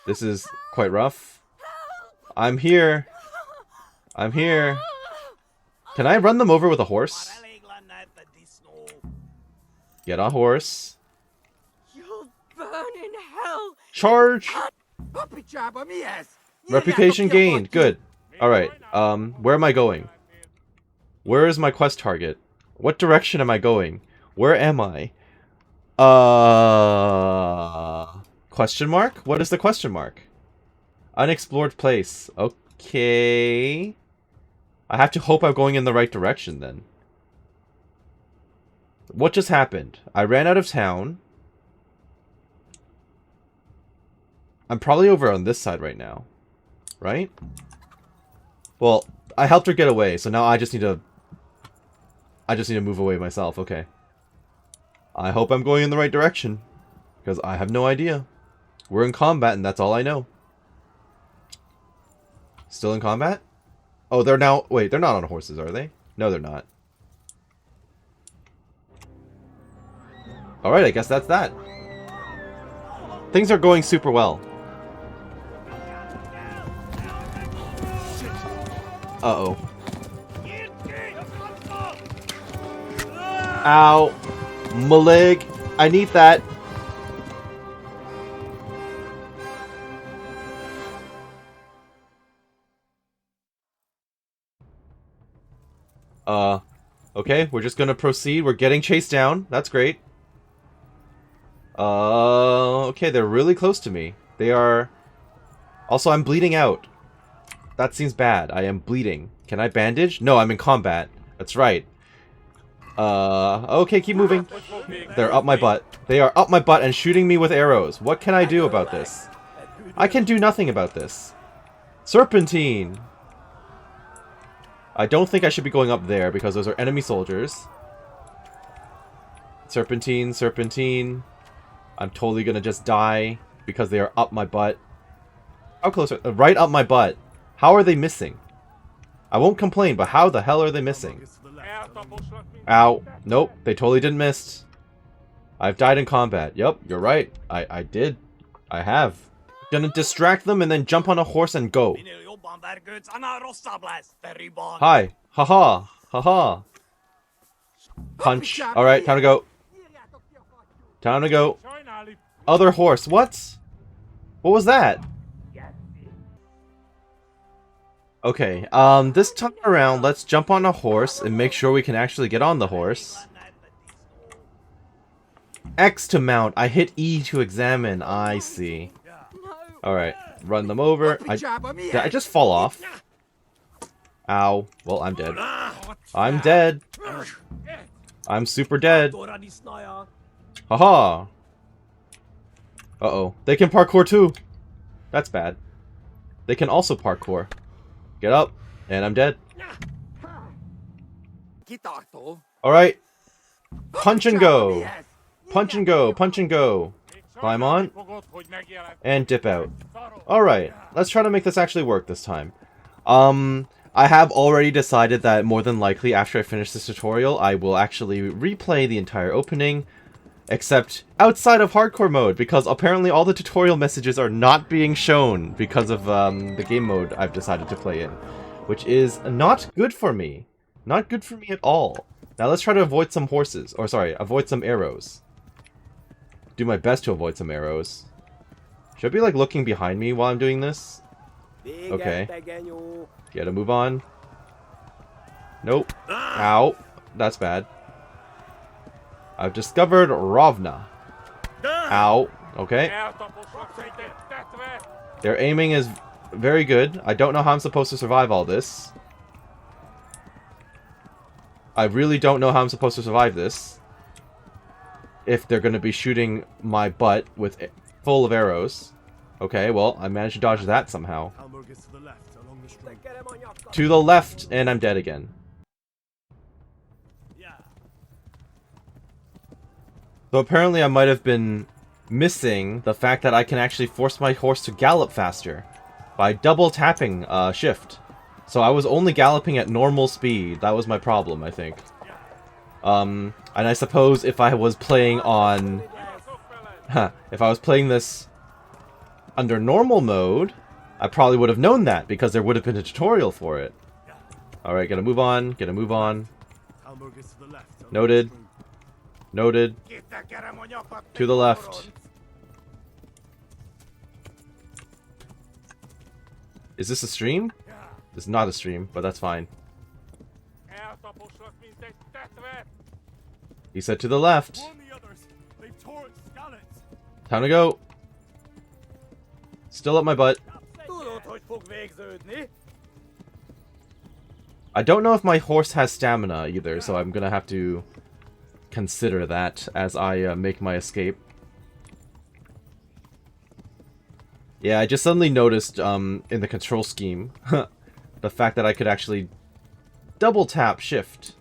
This is quite rough. I'm here. I'm here. Can I run them over with a horse? Get a horse. You'll burn in hell. Charge! Reputation gained. Good. Alright. Where am I going? Where is my quest target? What direction am I going? Where am I? Question mark? What is the question mark? Unexplored place. Okay. I have to hope I'm going in the right direction then. What just happened? I ran out of town. I'm probably over on this side right now. Right? Well, I helped her get away, so now I just need to move away myself. Okay. I hope I'm going in the right direction, because I have no idea. We're in combat, and that's all I know. Still in combat? Oh, they're now... Wait, they're not on horses, are they? No, they're not. Alright, I guess that's that. Things are going super well. Uh-oh. Ow. Malig. I need that. Okay, we're just gonna proceed. We're getting chased down. That's great. Okay, they're really close to me. They are... Also, I'm bleeding out. That seems bad. I am bleeding. Can I bandage? No, I'm in combat. That's right. Okay, keep moving. They're up my butt. They are up my butt and shooting me with arrows. What can I do about this? I can do nothing about this. Serpentine! I don't think I should be going up there because those are enemy soldiers. Serpentine, serpentine. I'm totally gonna just die because they are up my butt. How close are... right up my butt. How are they missing? I won't complain, but how the hell are they missing? Ow. Nope, they totally didn't miss. I've died in combat. Yep, you're right. I did. I have. Gonna distract them and then jump on a horse and go. Hi. Haha. Haha. Punch. Alright, time to go. Time to go. Other horse. What? What was that? Okay, this time around, let's jump on a horse and make sure we can actually get on the horse. X to mount. I hit E to examine. I see. Alright, run them over. Did I just fall off? Ow. Well, I'm dead. I'm dead. I'm super dead. Haha. Uh-oh. They can parkour too. That's bad. They can also parkour. Get up. And I'm dead. Alright. Punch and go. Punch and go. Punch and go. Climb on. And dip out. Alright. Let's try to make this actually work this time. I have already decided that more than likely after I finish this tutorial, I will actually replay the entire opening, except outside of hardcore mode, because apparently all the tutorial messages are not being shown because of the game mode I've decided to play in, which is not good for me. Not good for me at all. Now let's try to avoid some horses, or sorry, avoid some arrows. Do my best to avoid some arrows. Should I be like looking behind me while I'm doing this? Okay. Gotta move on. Nope. Ow. That's bad. I've discovered Ravna. Ow. Okay. Their aiming is very good. I don't know how I'm supposed to survive all this. I really don't know how I'm supposed to survive this. If they're going to be shooting my butt with full of arrows. Okay, well, I managed to dodge that somehow. To the left, and I'm dead again. So apparently I might have been missing the fact that I can actually force my horse to gallop faster by double tapping shift. So I was only galloping at normal speed. That was my problem, I think. And I suppose if I was playing on... if I was playing this under normal mode, I probably would have known that, because there would have been a tutorial for it. Alright, gotta move on, gotta move on. Noted. Noted. To the left. Is this a stream? It's not a stream, but that's fine. He said to the left. Time to go. Still up my butt. I don't know if my horse has stamina either, so I'm gonna have to consider that as I make my escape. Yeah, I just suddenly noticed in the control scheme the fact that I could actually double tap shift.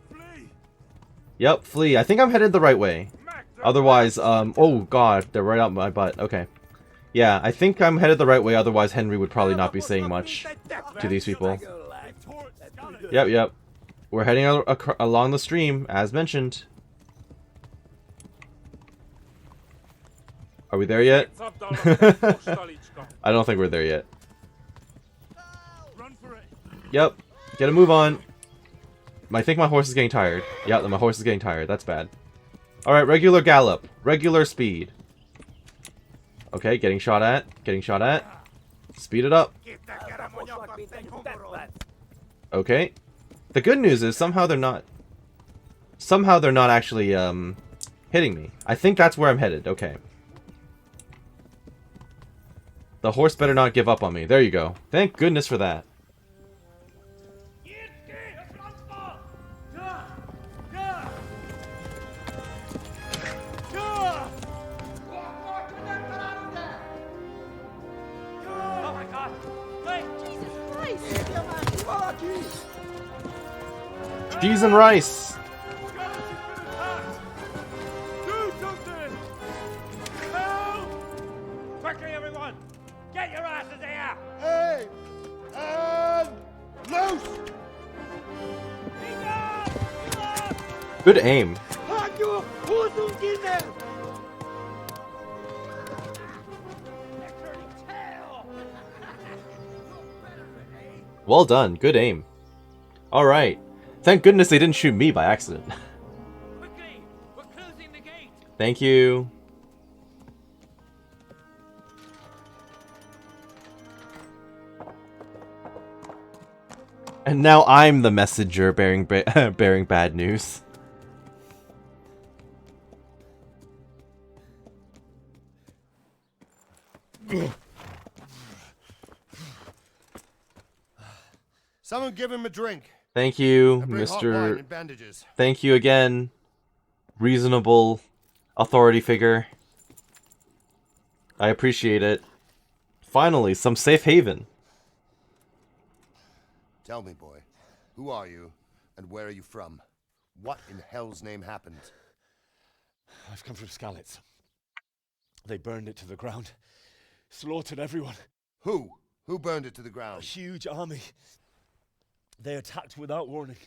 Yep, flee. I think I'm headed the right way. Otherwise, oh god, they're right out my butt. Okay. Yeah, I think I'm headed the right way, otherwise Henry would probably not be saying much to these people. Yep, yep. We're heading along the stream, as mentioned. Are we there yet? I don't think we're there yet. Yep. Gotta move on. I think my horse is getting tired. Yep, my horse is getting tired. That's bad. Alright, regular gallop. Regular speed. Okay, getting shot at. Getting shot at. Speed it up. Okay. The good news is somehow they're not actually hitting me. I think that's where I'm headed. Okay. The horse better not give up on me. There you go. Thank goodness for that. Cheese and rice. Quickly, everyone! Get your asses here! Hey! Loose! Good aim. Well done. Good aim. Alright. Thank goodness they didn't shoot me by accident. Thank you. And now I'm the messenger bearing bearing bad news. Someone give him a drink. Thank you, And bring hot wine Mr. and bandages. Thank you again, reasonable authority figure. I appreciate it. Finally, some safe haven. Tell me, boy, who are you, and where are you from? What in hell's name happened? I've come from Skalitz. They burned it to the ground. Slaughtered everyone. Who? Who burned it to the ground? A huge army. They attacked without warning.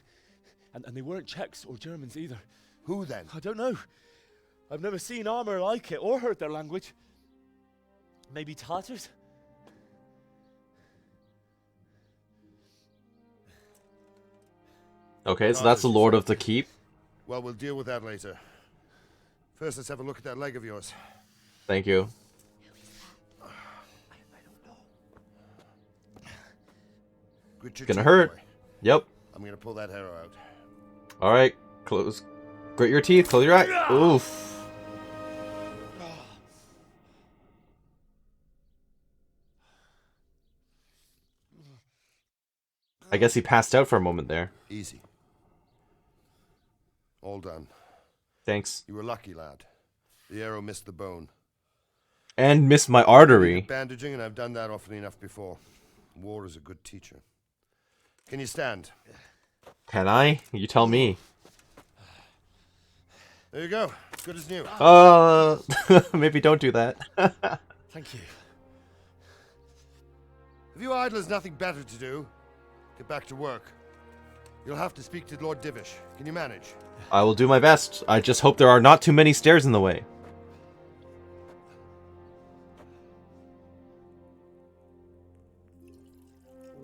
And they weren't Czechs or Germans either. Who then? I don't know. I've never seen armor like it or heard their language. Maybe Tatars? Okay, so that's the Lord of the Keep. Well, we'll deal with that later. First, let's have a look at that leg of yours. Thank you. Gonna hurt. Yep. I'm gonna pull that arrow out. Alright, close. Grit your teeth, close your eye. Oof. I guess he passed out for a moment there. Easy. All done. Thanks. You were lucky, lad. The arrow missed the bone. And missed my artery. Bandaging, and I've done that often enough before. War is a good teacher. Can you stand? Can I? You tell me. There you go. Good as new. Maybe don't do that. Thank you. If you idlers nothing better to do, get back to work. You'll have to speak to Lord Divish. Can you manage? I will do my best. I just hope there are not too many stairs in the way.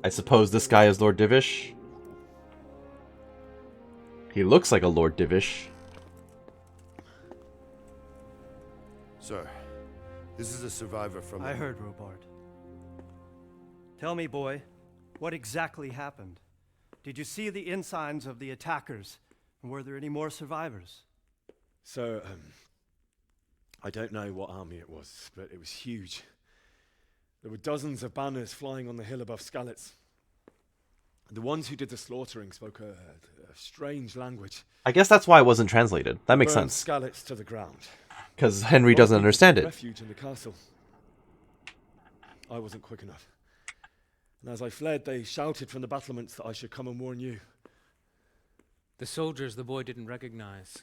I suppose this guy is Lord Divish. He looks like a Lord Divish. Sir, this is a survivor from... I heard, Robard. Tell me, boy, what exactly happened? Did you see the ensigns of the attackers? And were there any more survivors? So, I don't know what army it was, but it was huge. There were dozens of banners flying on the hill above Skalitz. The ones who did the slaughtering spoke a strange language. I guess that's why it wasn't translated. That makes Burned sense. Skalitz to the ground. Because Henry doesn't understand it. Refuge in the castle. I wasn't quick enough. And as I fled, they shouted from the battlements that I should come and warn you. The soldiers the boy didn't recognize.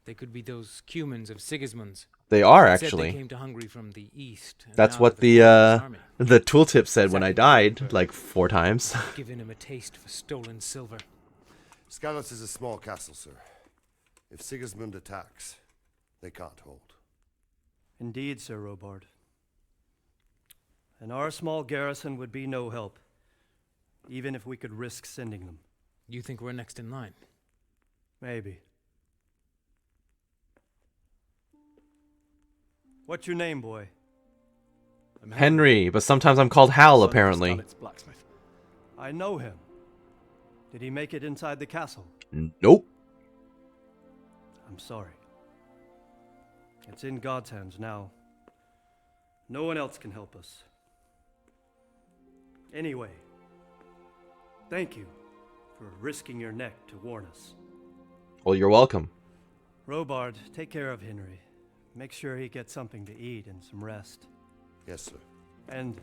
They could be those Cumans of Sigismund's. They are, It said actually. They came to Hungary from the east. and That's now what they're the tooltip said when I died, like 4 times. giving him a taste for stolen silver. Skalitz is a small castle, sir. If Sigismund attacks, they can't hold. Indeed, Sir Robard. And our small garrison would be no help, even if we could risk sending them. You think we're next in line? Maybe. What's your name, boy? Henry, but sometimes I'm called Hal, apparently. Blacksmith. I know him. Did he make it inside the castle? Nope. I'm sorry. It's in God's hands now. No one else can help us. Anyway, thank you for risking your neck to warn us. Well, you're welcome. Robard, take care of Henry. Make sure he gets something to eat and some rest. Yes, sir. And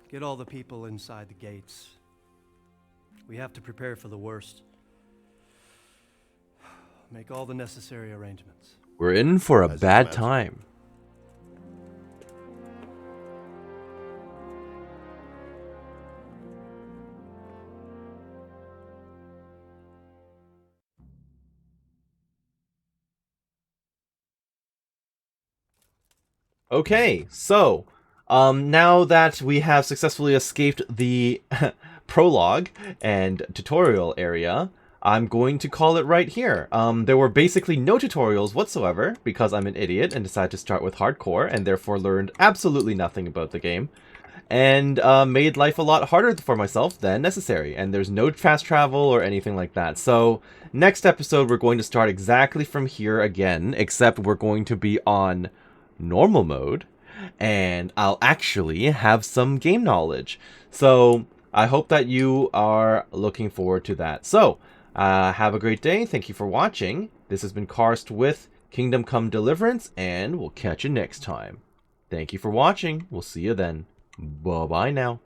get all the people inside the gates. We have to prepare for the worst. Make all the necessary arrangements. We're in for a bad time. Okay, so now that we have successfully escaped the prologue and tutorial area, I'm going to call it right here. There were basically no tutorials whatsoever because I'm an idiot and decided to start with hardcore and therefore learned absolutely nothing about the game and made life a lot harder for myself than necessary. And there's no fast travel or anything like that. So next episode, we're going to start exactly from here again, except we're going to be on normal mode. and I'll actually have some game knowledge. So I hope that you are looking forward to that. So have a great day. Thank you for watching. This has been Karst with Kingdom Come Deliverance, and we'll catch you next time. Thank you for watching. We'll see you then. Bye-bye now.